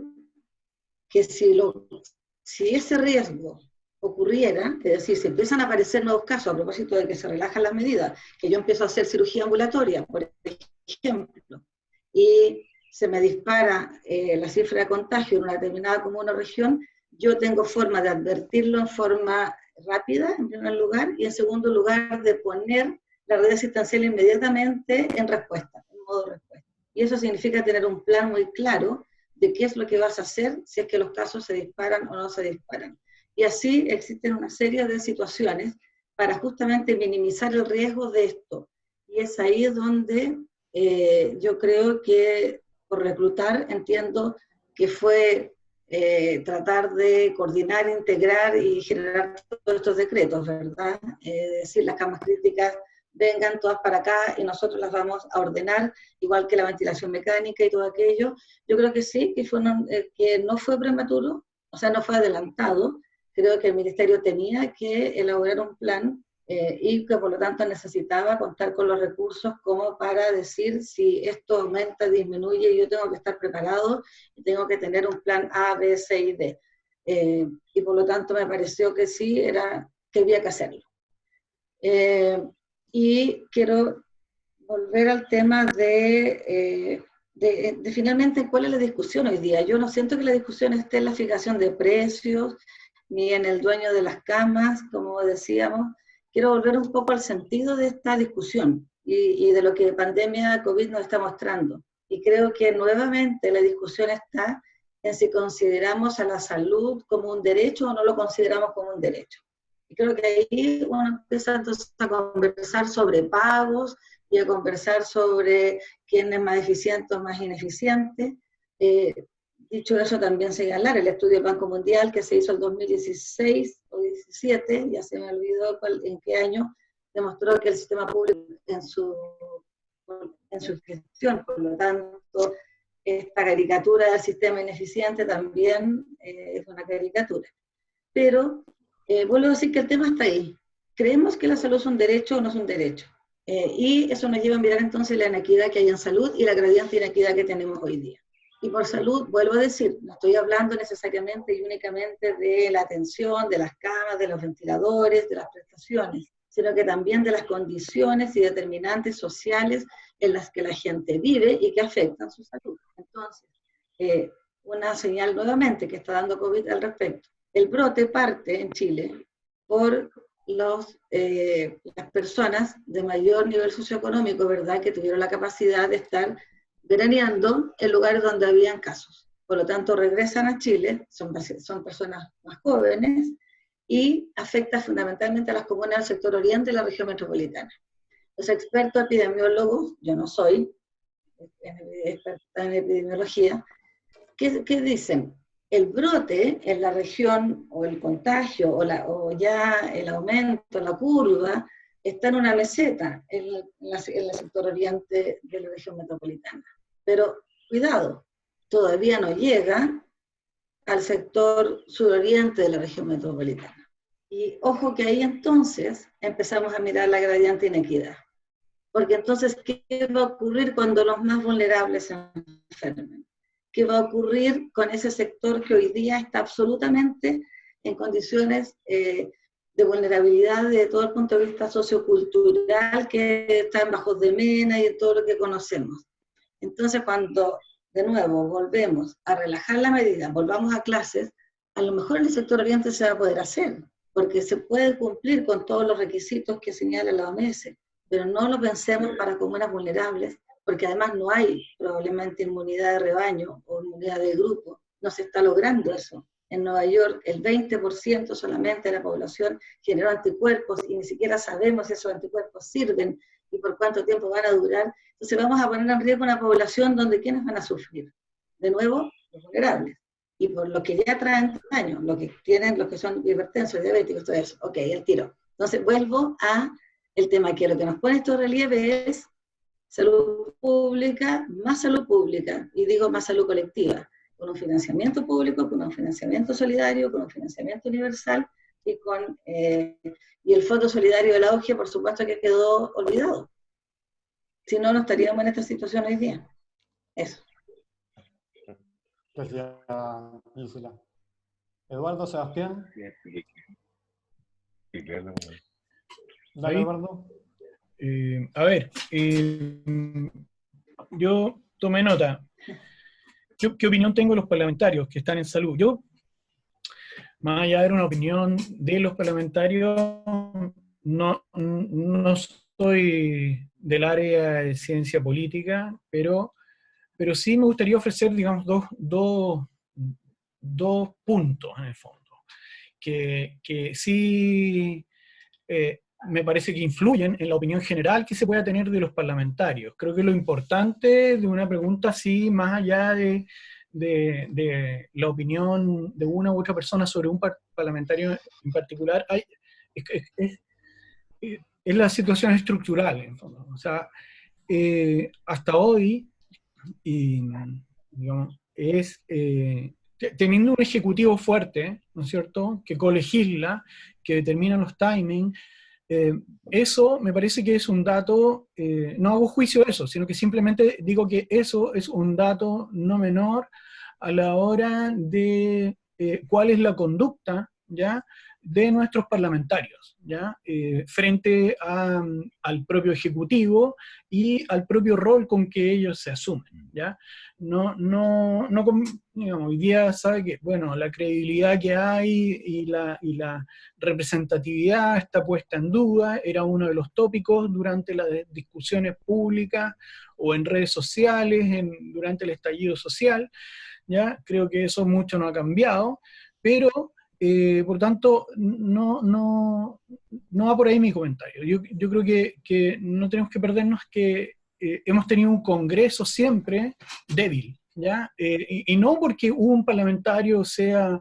que si ese riesgo ocurriera, es decir, si empiezan a aparecer nuevos casos a propósito de que se relajan las medidas, que yo empiezo a hacer cirugía ambulatoria, por ejemplo, y se me dispara la cifra de contagio en una determinada comuna o región, yo tengo forma de advertirlo en forma rápida, en primer lugar, y en segundo lugar, de poner la red asistencial inmediatamente en respuesta, en modo respuesta. Y eso significa tener un plan muy claro de qué es lo que vas a hacer si es que los casos se disparan o no se disparan. Y así existen una serie de situaciones para justamente minimizar el riesgo de esto. Y es ahí donde yo creo que por reclutar entiendo que fue tratar de coordinar, integrar y generar todos estos decretos, ¿verdad? Decir, las camas críticas vengan todas para acá y nosotros las vamos a ordenar, igual que la ventilación mecánica y todo aquello. Yo creo que sí, que no fue prematuro, o sea, no fue adelantado. Creo que el Ministerio tenía que elaborar un plan y que por lo tanto necesitaba contar con los recursos como para decir si esto aumenta, disminuye, yo tengo que estar preparado y tengo que tener un plan A, B, C y D. Y por lo tanto me pareció que sí, que había que hacerlo. Y quiero volver al tema de finalmente cuál es la discusión hoy día. Yo no siento que la discusión esté en la fijación de precios, ni en el dueño de las camas, como decíamos. Quiero volver un poco al sentido de esta discusión y de lo que pandemia COVID nos está mostrando. Y creo que nuevamente la discusión está en si consideramos a la salud como un derecho o no lo consideramos como un derecho. Y creo que ahí uno empieza entonces a conversar sobre pagos y a conversar sobre quién es más eficiente o más ineficiente. Dicho eso, también señalar el estudio del Banco Mundial que se hizo en 2016 o 2017, ya se me olvidó en qué año, demostró que el sistema público en su gestión, por lo tanto, esta caricatura del sistema ineficiente también es una caricatura. Pero vuelvo a decir que el tema está ahí. ¿Creemos que la salud es un derecho o no es un derecho? Y eso nos lleva a mirar entonces la inequidad que hay en salud y la gradiente inequidad que tenemos hoy día. Y por salud, vuelvo a decir, no estoy hablando necesariamente y únicamente de la atención, de las camas, de los ventiladores, de las prestaciones, sino que también de las condiciones y determinantes sociales en las que la gente vive y que afectan su salud. Entonces, una señal nuevamente que está dando COVID al respecto. El brote parte en Chile por las personas de mayor nivel socioeconómico, ¿verdad?, que tuvieron la capacidad de estar veraneando en lugares donde habían casos. Por lo tanto, regresan a Chile, son personas más jóvenes, y afecta fundamentalmente a las comunas del sector oriente y la región metropolitana. Los expertos epidemiólogos, yo no soy experta en epidemiología, ¿qué dicen? El brote en la región, o el contagio, o ya el aumento, la curva, está en una meseta en el sector oriente de la región metropolitana. Pero, cuidado, todavía no llega al sector suroriente de la región metropolitana. Y ojo que ahí entonces empezamos a mirar la gradiente inequidad. porque entonces, ¿qué va a ocurrir cuando los más vulnerables se enfermen? ¿Qué va a ocurrir con ese sector que hoy día está absolutamente en condiciones de vulnerabilidad desde todo el punto de vista sociocultural, que está en Bajos de Mena y en todo lo que conocemos? Entonces, cuando de nuevo volvemos a relajar la medida, volvamos a clases, a lo mejor en el sector oriente se va a poder hacer, porque se puede cumplir con todos los requisitos que señala la OMS, pero no lo pensemos para comunas vulnerables, porque además no hay probablemente inmunidad de rebaño o inmunidad de grupo, no se está logrando eso. En Nueva York el 20% solamente de la población generó anticuerpos y ni siquiera sabemos si esos anticuerpos sirven y por cuánto tiempo van a durar. Entonces vamos a poner en riesgo una población donde ¿quiénes van a sufrir? De nuevo, los vulnerables. Y por lo que ya traen daño, lo que tienen, los que son hipertensos, diabéticos, todo eso. Ok, el tiro. Entonces vuelvo a el tema que lo que nos pone esto de relieve es salud pública, más salud pública, y digo más salud colectiva, con un financiamiento público, con un financiamiento solidario, con un financiamiento universal, y con y el Fondo Solidario de la ONG, por supuesto que quedó olvidado. Si no, no estaríamos en esta situación hoy día. Eso. Gracias, Gisela. Eduardo, Sebastián. Dale, Eduardo. A ver, yo tomé nota. ¿Qué opinión tengo de los parlamentarios que están en salud? Yo, más allá de una opinión de los parlamentarios, no soy del área de ciencia política, pero sí me gustaría ofrecer, digamos, dos puntos en el fondo, que sí me parece que influyen en la opinión general que se pueda tener de los parlamentarios. Creo que lo importante de una pregunta así, más allá de la opinión de una u otra persona sobre un parlamentario en particular, es la situación estructural, en el fondo. O sea, hasta hoy, digamos, teniendo un ejecutivo fuerte, ¿no es cierto?, que colegisla, que determina los timings, eso me parece que es un dato, no hago juicio de eso, sino que simplemente digo que eso es un dato no menor a la hora de cuál es la conducta, ¿ya?, de nuestros parlamentarios, ¿ya?, frente al propio Ejecutivo y al propio rol con que ellos se asumen, ¿ya? Digamos, hoy día sabe que, bueno, la credibilidad que hay y la representatividad está puesta en duda, era uno de los tópicos durante las discusiones públicas o en redes sociales, durante el estallido social, ¿ya? Creo que eso mucho no ha cambiado, pero por tanto, no va por ahí mi comentario. Yo creo que no tenemos que perdernos que hemos tenido un Congreso siempre débil, ¿ya? Y no porque un parlamentario sea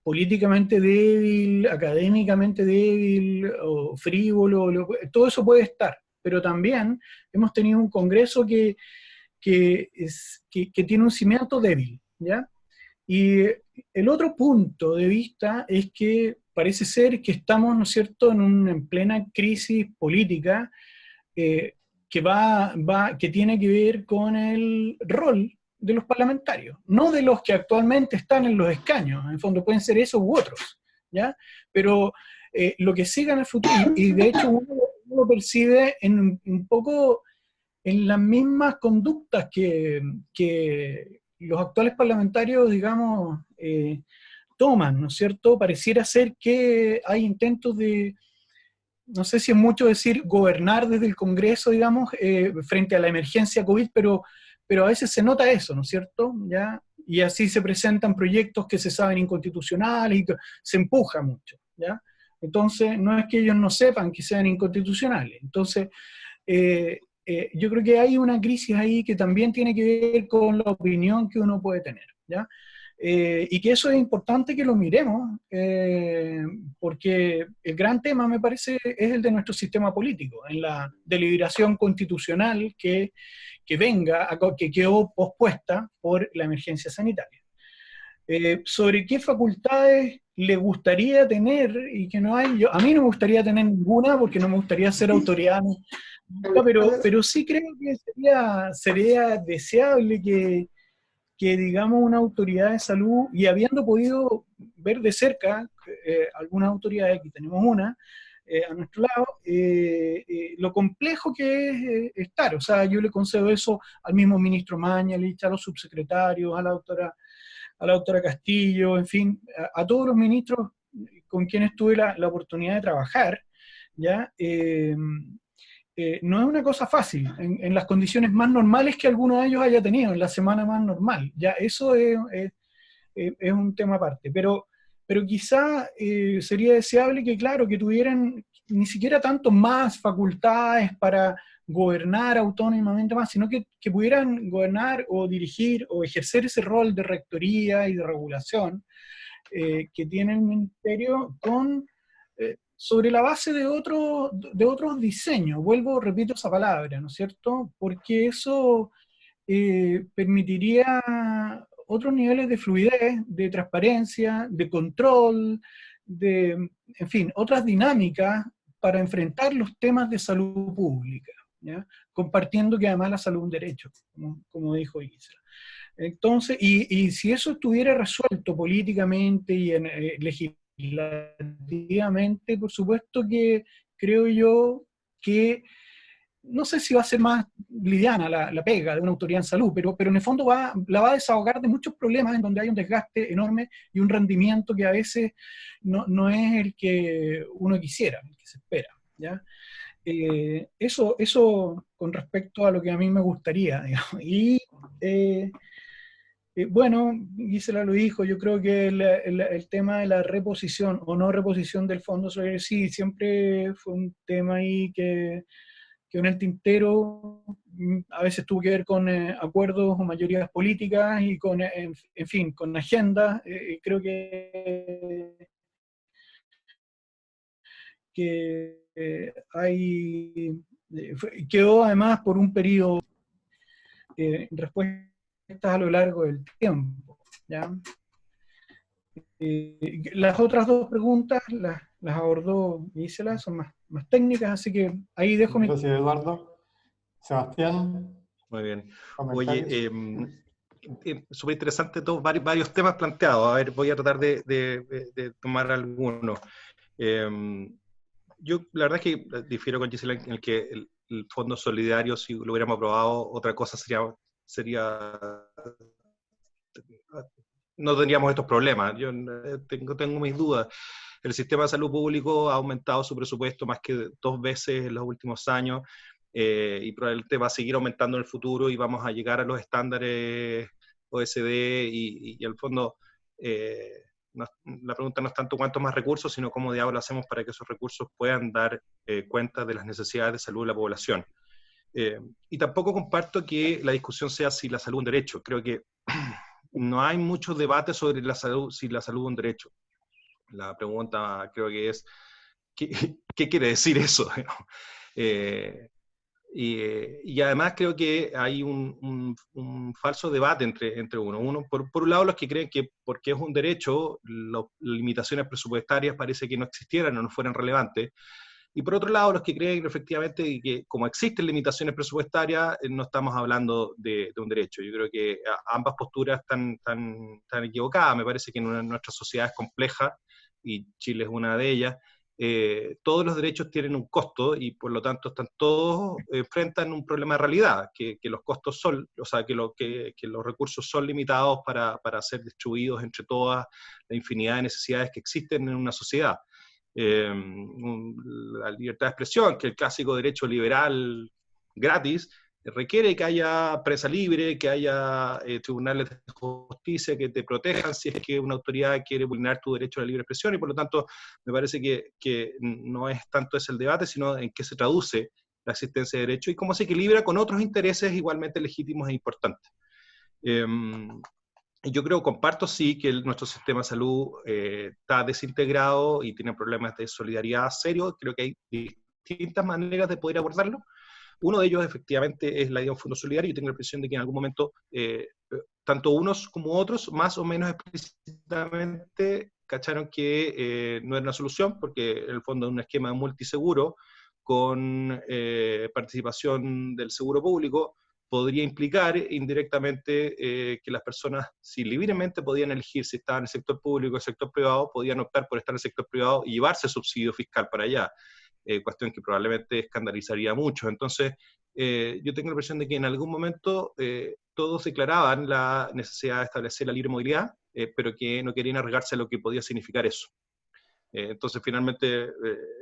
políticamente débil, académicamente débil, o frívolo, todo eso puede estar, pero también hemos tenido un Congreso que tiene un cimiento débil, ¿ya? Y el otro punto de vista es que parece ser que estamos, ¿no es cierto?, en plena crisis política que tiene que ver con el rol de los parlamentarios, no de los que actualmente están en los escaños, en el fondo pueden ser esos u otros, ¿ya? Pero lo que siga en el futuro, y de hecho uno percibe un poco en las mismas conductas que los actuales parlamentarios, digamos, toman, ¿no es cierto? Pareciera ser que hay intentos de, no sé si es mucho decir gobernar desde el Congreso, digamos, frente a la emergencia COVID, pero a veces se nota eso, ¿no es cierto? ¿Ya? Y así se presentan proyectos que se saben inconstitucionales y que se empuja mucho, ¿ya? Entonces, no es que ellos no sepan que sean inconstitucionales. Entonces, yo creo que hay una crisis ahí que también tiene que ver con la opinión que uno puede tener, ¿ya? Y que eso es importante que lo miremos, porque el gran tema, me parece, es el de nuestro sistema político, en la deliberación constitucional que venga, que quedó pospuesta por la emergencia sanitaria. sobre qué facultades le gustaría tener y que no hay. A mí no me gustaría tener ninguna porque no me gustaría ser autoridad nunca, pero sí creo que sería deseable que, digamos, una autoridad de salud, y habiendo podido ver de cerca algunas autoridades, aquí tenemos una, a nuestro lado, lo complejo que es estar. O sea, yo le concedo eso al mismo ministro Mañalich, a los subsecretarios, a la doctora Castillo, en fin, a todos los ministros con quienes tuve la oportunidad de trabajar, ¿ya? No es una cosa fácil, en las condiciones más normales que alguno de ellos haya tenido, en la semana más normal, ya eso es un tema aparte, pero quizá sería deseable que, claro, que tuvieran ni siquiera tanto más facultades para gobernar autónomamente más, sino que pudieran gobernar o dirigir o ejercer ese rol de rectoría y de regulación que tiene el ministerio sobre la base de otros diseños. Repito esa palabra, ¿no es cierto? Porque eso permitiría otros niveles de fluidez, de transparencia, de control, en fin, otras dinámicas para enfrentar los temas de salud pública, ¿ya? Compartiendo que además la salud es un derecho, como dijo Gisela. Entonces, y si eso estuviera resuelto políticamente y legislativamente, por supuesto que creo yo que no sé si va a ser más liviana la pega de una autoridad en salud, pero en el fondo la va a desahogar de muchos problemas en donde hay un desgaste enorme y un rendimiento que a veces no es el que uno quisiera, el que se espera, ¿ya? Eso con respecto a lo que a mí me gustaría, digamos. Y bueno, Gisela lo dijo, yo creo que el tema de la reposición o no reposición del Fondo Solidario, sí, siempre fue un tema ahí que en el tintero a veces tuvo que ver con acuerdos o mayorías políticas y con, en fin, con agendas. Creo que quedó además por un periodo respuestas a lo largo del tiempo, ¿ya? Las otras dos preguntas las abordó Gisela, son más técnicas, así que ahí dejo mi... Gracias, Eduardo. Sebastián. Muy bien. Comentarios. Oye, súper interesante todos varios temas planteados. A ver, voy a tratar de tomar algunos. Yo la verdad es que difiero con Gisela en el que el Fondo Solidario, si lo hubiéramos aprobado, otra cosa sería no tendríamos estos problemas. Yo tengo mis dudas. El sistema de salud público ha aumentado su presupuesto más que 2 veces en los últimos años y probablemente va a seguir aumentando en el futuro y vamos a llegar a los estándares OECD y al fondo la pregunta no es tanto cuántos más recursos, sino cómo diablos hacemos para que esos recursos puedan dar cuenta de las necesidades de salud de la población. Y tampoco comparto que la discusión sea si la salud es un derecho. Creo que no hay mucho debate sobre la salud, si la salud es un derecho. La pregunta creo que es, ¿qué quiere decir eso? Y además creo que hay un falso debate entre uno. Por un lado, los que creen que porque es un derecho, las limitaciones presupuestarias parece que no existieran o no fueran relevantes. Y por otro lado, los que creen efectivamente que como existen limitaciones presupuestarias, no estamos hablando de un derecho. Yo creo que ambas posturas están equivocadas. Me parece que nuestra sociedad es compleja, y Chile es una de ellas. Todos los derechos tienen un costo y por lo tanto todos enfrentan un problema de realidad, que los costos son, o sea, que los recursos son limitados para ser distribuidos entre todas la infinidad de necesidades que existen en una sociedad. La libertad de expresión, que el clásico derecho liberal gratis, requiere que haya prensa libre, que haya tribunales de justicia que te protejan si es que una autoridad quiere vulnerar tu derecho a la libre expresión, y por lo tanto me parece que no es tanto ese el debate, sino en qué se traduce la existencia de derecho y cómo se equilibra con otros intereses igualmente legítimos e importantes. Yo creo, comparto sí que nuestro sistema de salud está desintegrado y tiene problemas de solidaridad serios. Creo que hay distintas maneras de poder abordarlo. Uno de ellos efectivamente es la idea de un fondo solidario. Yo tengo la impresión de que en algún momento tanto unos como otros, más o menos explícitamente, cacharon que no era una solución, porque en el fondo es un esquema multiseguro con participación del seguro público, podría implicar indirectamente que las personas, si libremente podían elegir si estaban en el sector público o el sector privado, podían optar por estar en el sector privado y llevarse subsidio fiscal para allá, cuestión que probablemente escandalizaría mucho. Entonces, yo tengo la impresión de que en algún momento todos declaraban la necesidad de establecer la libre movilidad, pero que no querían arriesgarse a lo que podía significar eso. Entonces, finalmente,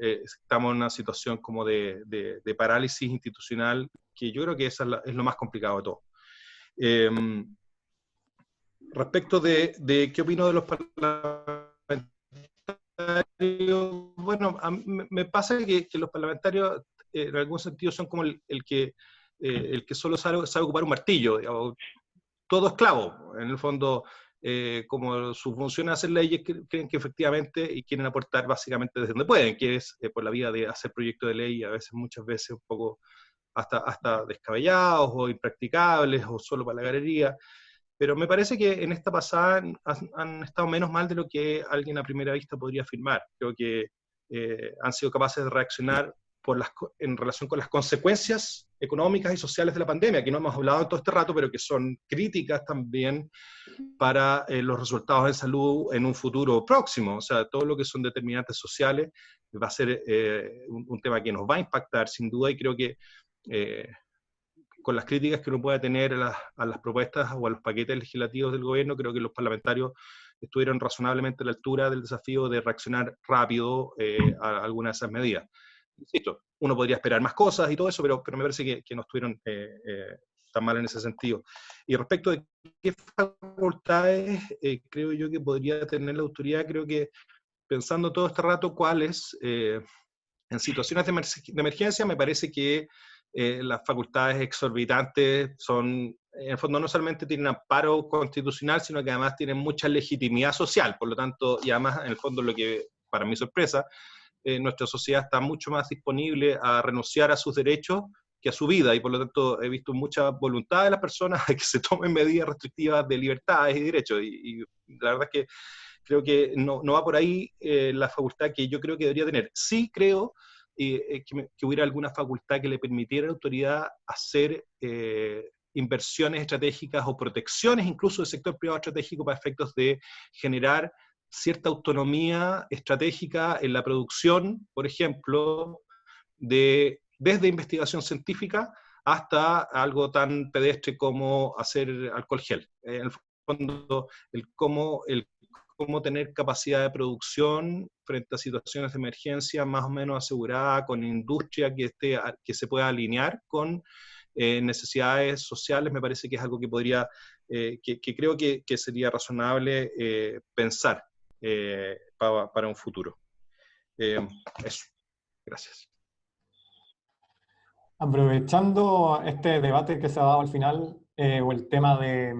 estamos en una situación como de parálisis institucional, que yo creo que esa es lo más complicado de todo. Respecto de qué opino de los parlamentarios, bueno, me pasa que los parlamentarios en algún sentido son como el que solo sabe ocupar un martillo, digamos, todo esclavo, en el fondo. Como su función es hacer leyes, creen que efectivamente y quieren aportar básicamente desde donde pueden, que es por la vía de hacer proyectos de ley, a veces, muchas veces un poco hasta descabellados o impracticables o solo para la galería. Pero me parece que en esta pasada han estado menos mal de lo que alguien a primera vista podría afirmar. Creo que han sido capaces de reaccionar en relación con las consecuencias económicas y sociales de la pandemia, que no hemos hablado en todo este rato, pero que son críticas también para los resultados de salud en un futuro próximo. O sea, todo lo que son determinantes sociales va a ser un tema que nos va a impactar sin duda, y creo que con las críticas que uno pueda tener a las propuestas o a los paquetes legislativos del gobierno, creo que los parlamentarios estuvieron razonablemente a la altura del desafío de reaccionar rápido a algunas de esas medidas. Insisto, uno podría esperar más cosas y todo eso, pero me parece que no estuvieron tan mal en ese sentido. Y respecto de qué facultades creo yo que podría tener la autoridad, creo que pensando todo este rato cuáles, en situaciones de emergencia, me parece que las facultades exorbitantes son, en el fondo, no solamente tienen amparo constitucional, sino que además tienen mucha legitimidad social. Por lo tanto, y además, en el fondo, lo que, para mi sorpresa, nuestra sociedad está mucho más disponible a renunciar a sus derechos que a su vida, y por lo tanto he visto mucha voluntad de las personas de que se tomen medidas restrictivas de libertades y derechos, y la verdad es que creo que no va por ahí la facultad que yo creo que debería tener. Sí creo que hubiera alguna facultad que le permitiera a la autoridad hacer inversiones estratégicas o protecciones incluso del sector privado estratégico para efectos de generar cierta autonomía estratégica en la producción, por ejemplo, desde investigación científica hasta algo tan pedestre como hacer alcohol gel. En el fondo, el cómo tener capacidad de producción frente a situaciones de emergencia más o menos asegurada, con industria que se pueda alinear con necesidades sociales, me parece que es algo que podría, que creo que sería razonable pensar para un futuro. Eso. Gracias. Aprovechando este debate que se ha dado al final, o el tema de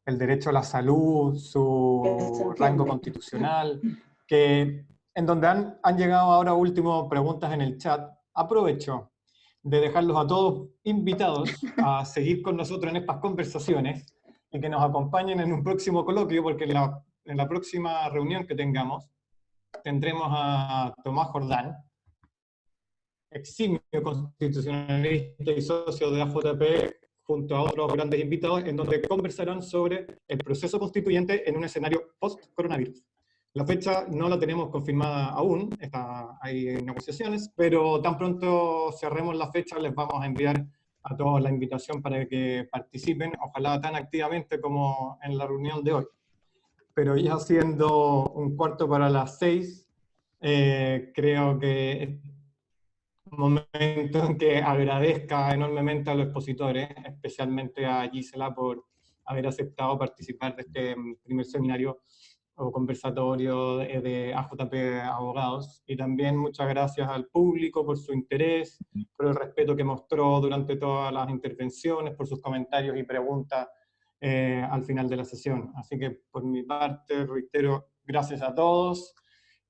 el derecho a la salud, su rango constitucional, que en donde han llegado ahora último preguntas en el chat, aprovecho de dejarlos a todos invitados a seguir con nosotros en estas conversaciones y que nos acompañen en un próximo coloquio, porque en la próxima reunión que tengamos tendremos a Tomás Jordán, eximio constitucionalista y socio de AJP, junto a otros grandes invitados, en donde conversarán sobre el proceso constituyente en un escenario post-coronavirus. La fecha no la tenemos confirmada aún, hay negociaciones, pero tan pronto cerremos la fecha les vamos a enviar a todos la invitación para que participen, ojalá tan activamente como en la reunión de hoy. Pero ya siendo 5:15, creo que es un momento en que agradezca enormemente a los expositores, especialmente a Gisela por haber aceptado participar de este primer seminario o conversatorio de AJP Abogados, y también muchas gracias al público por su interés, por el respeto que mostró durante todas las intervenciones, por sus comentarios y preguntas al final de la sesión. Así que por mi parte reitero gracias a todos,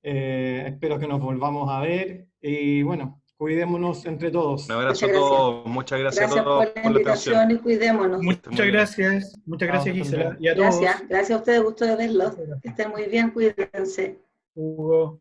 espero que nos volvamos a ver y bueno, Cuidémonos entre todos. Un abrazo a Muchas gracias. todos, muchas gracias a Gracias todos por la por la atención. invitación y cuidémonos. Muchas gracias Chao, Gisela, Andrea. y a todos. Gracias a ustedes, gusto de verlos. Que estén muy bien, cuídense. Hugo.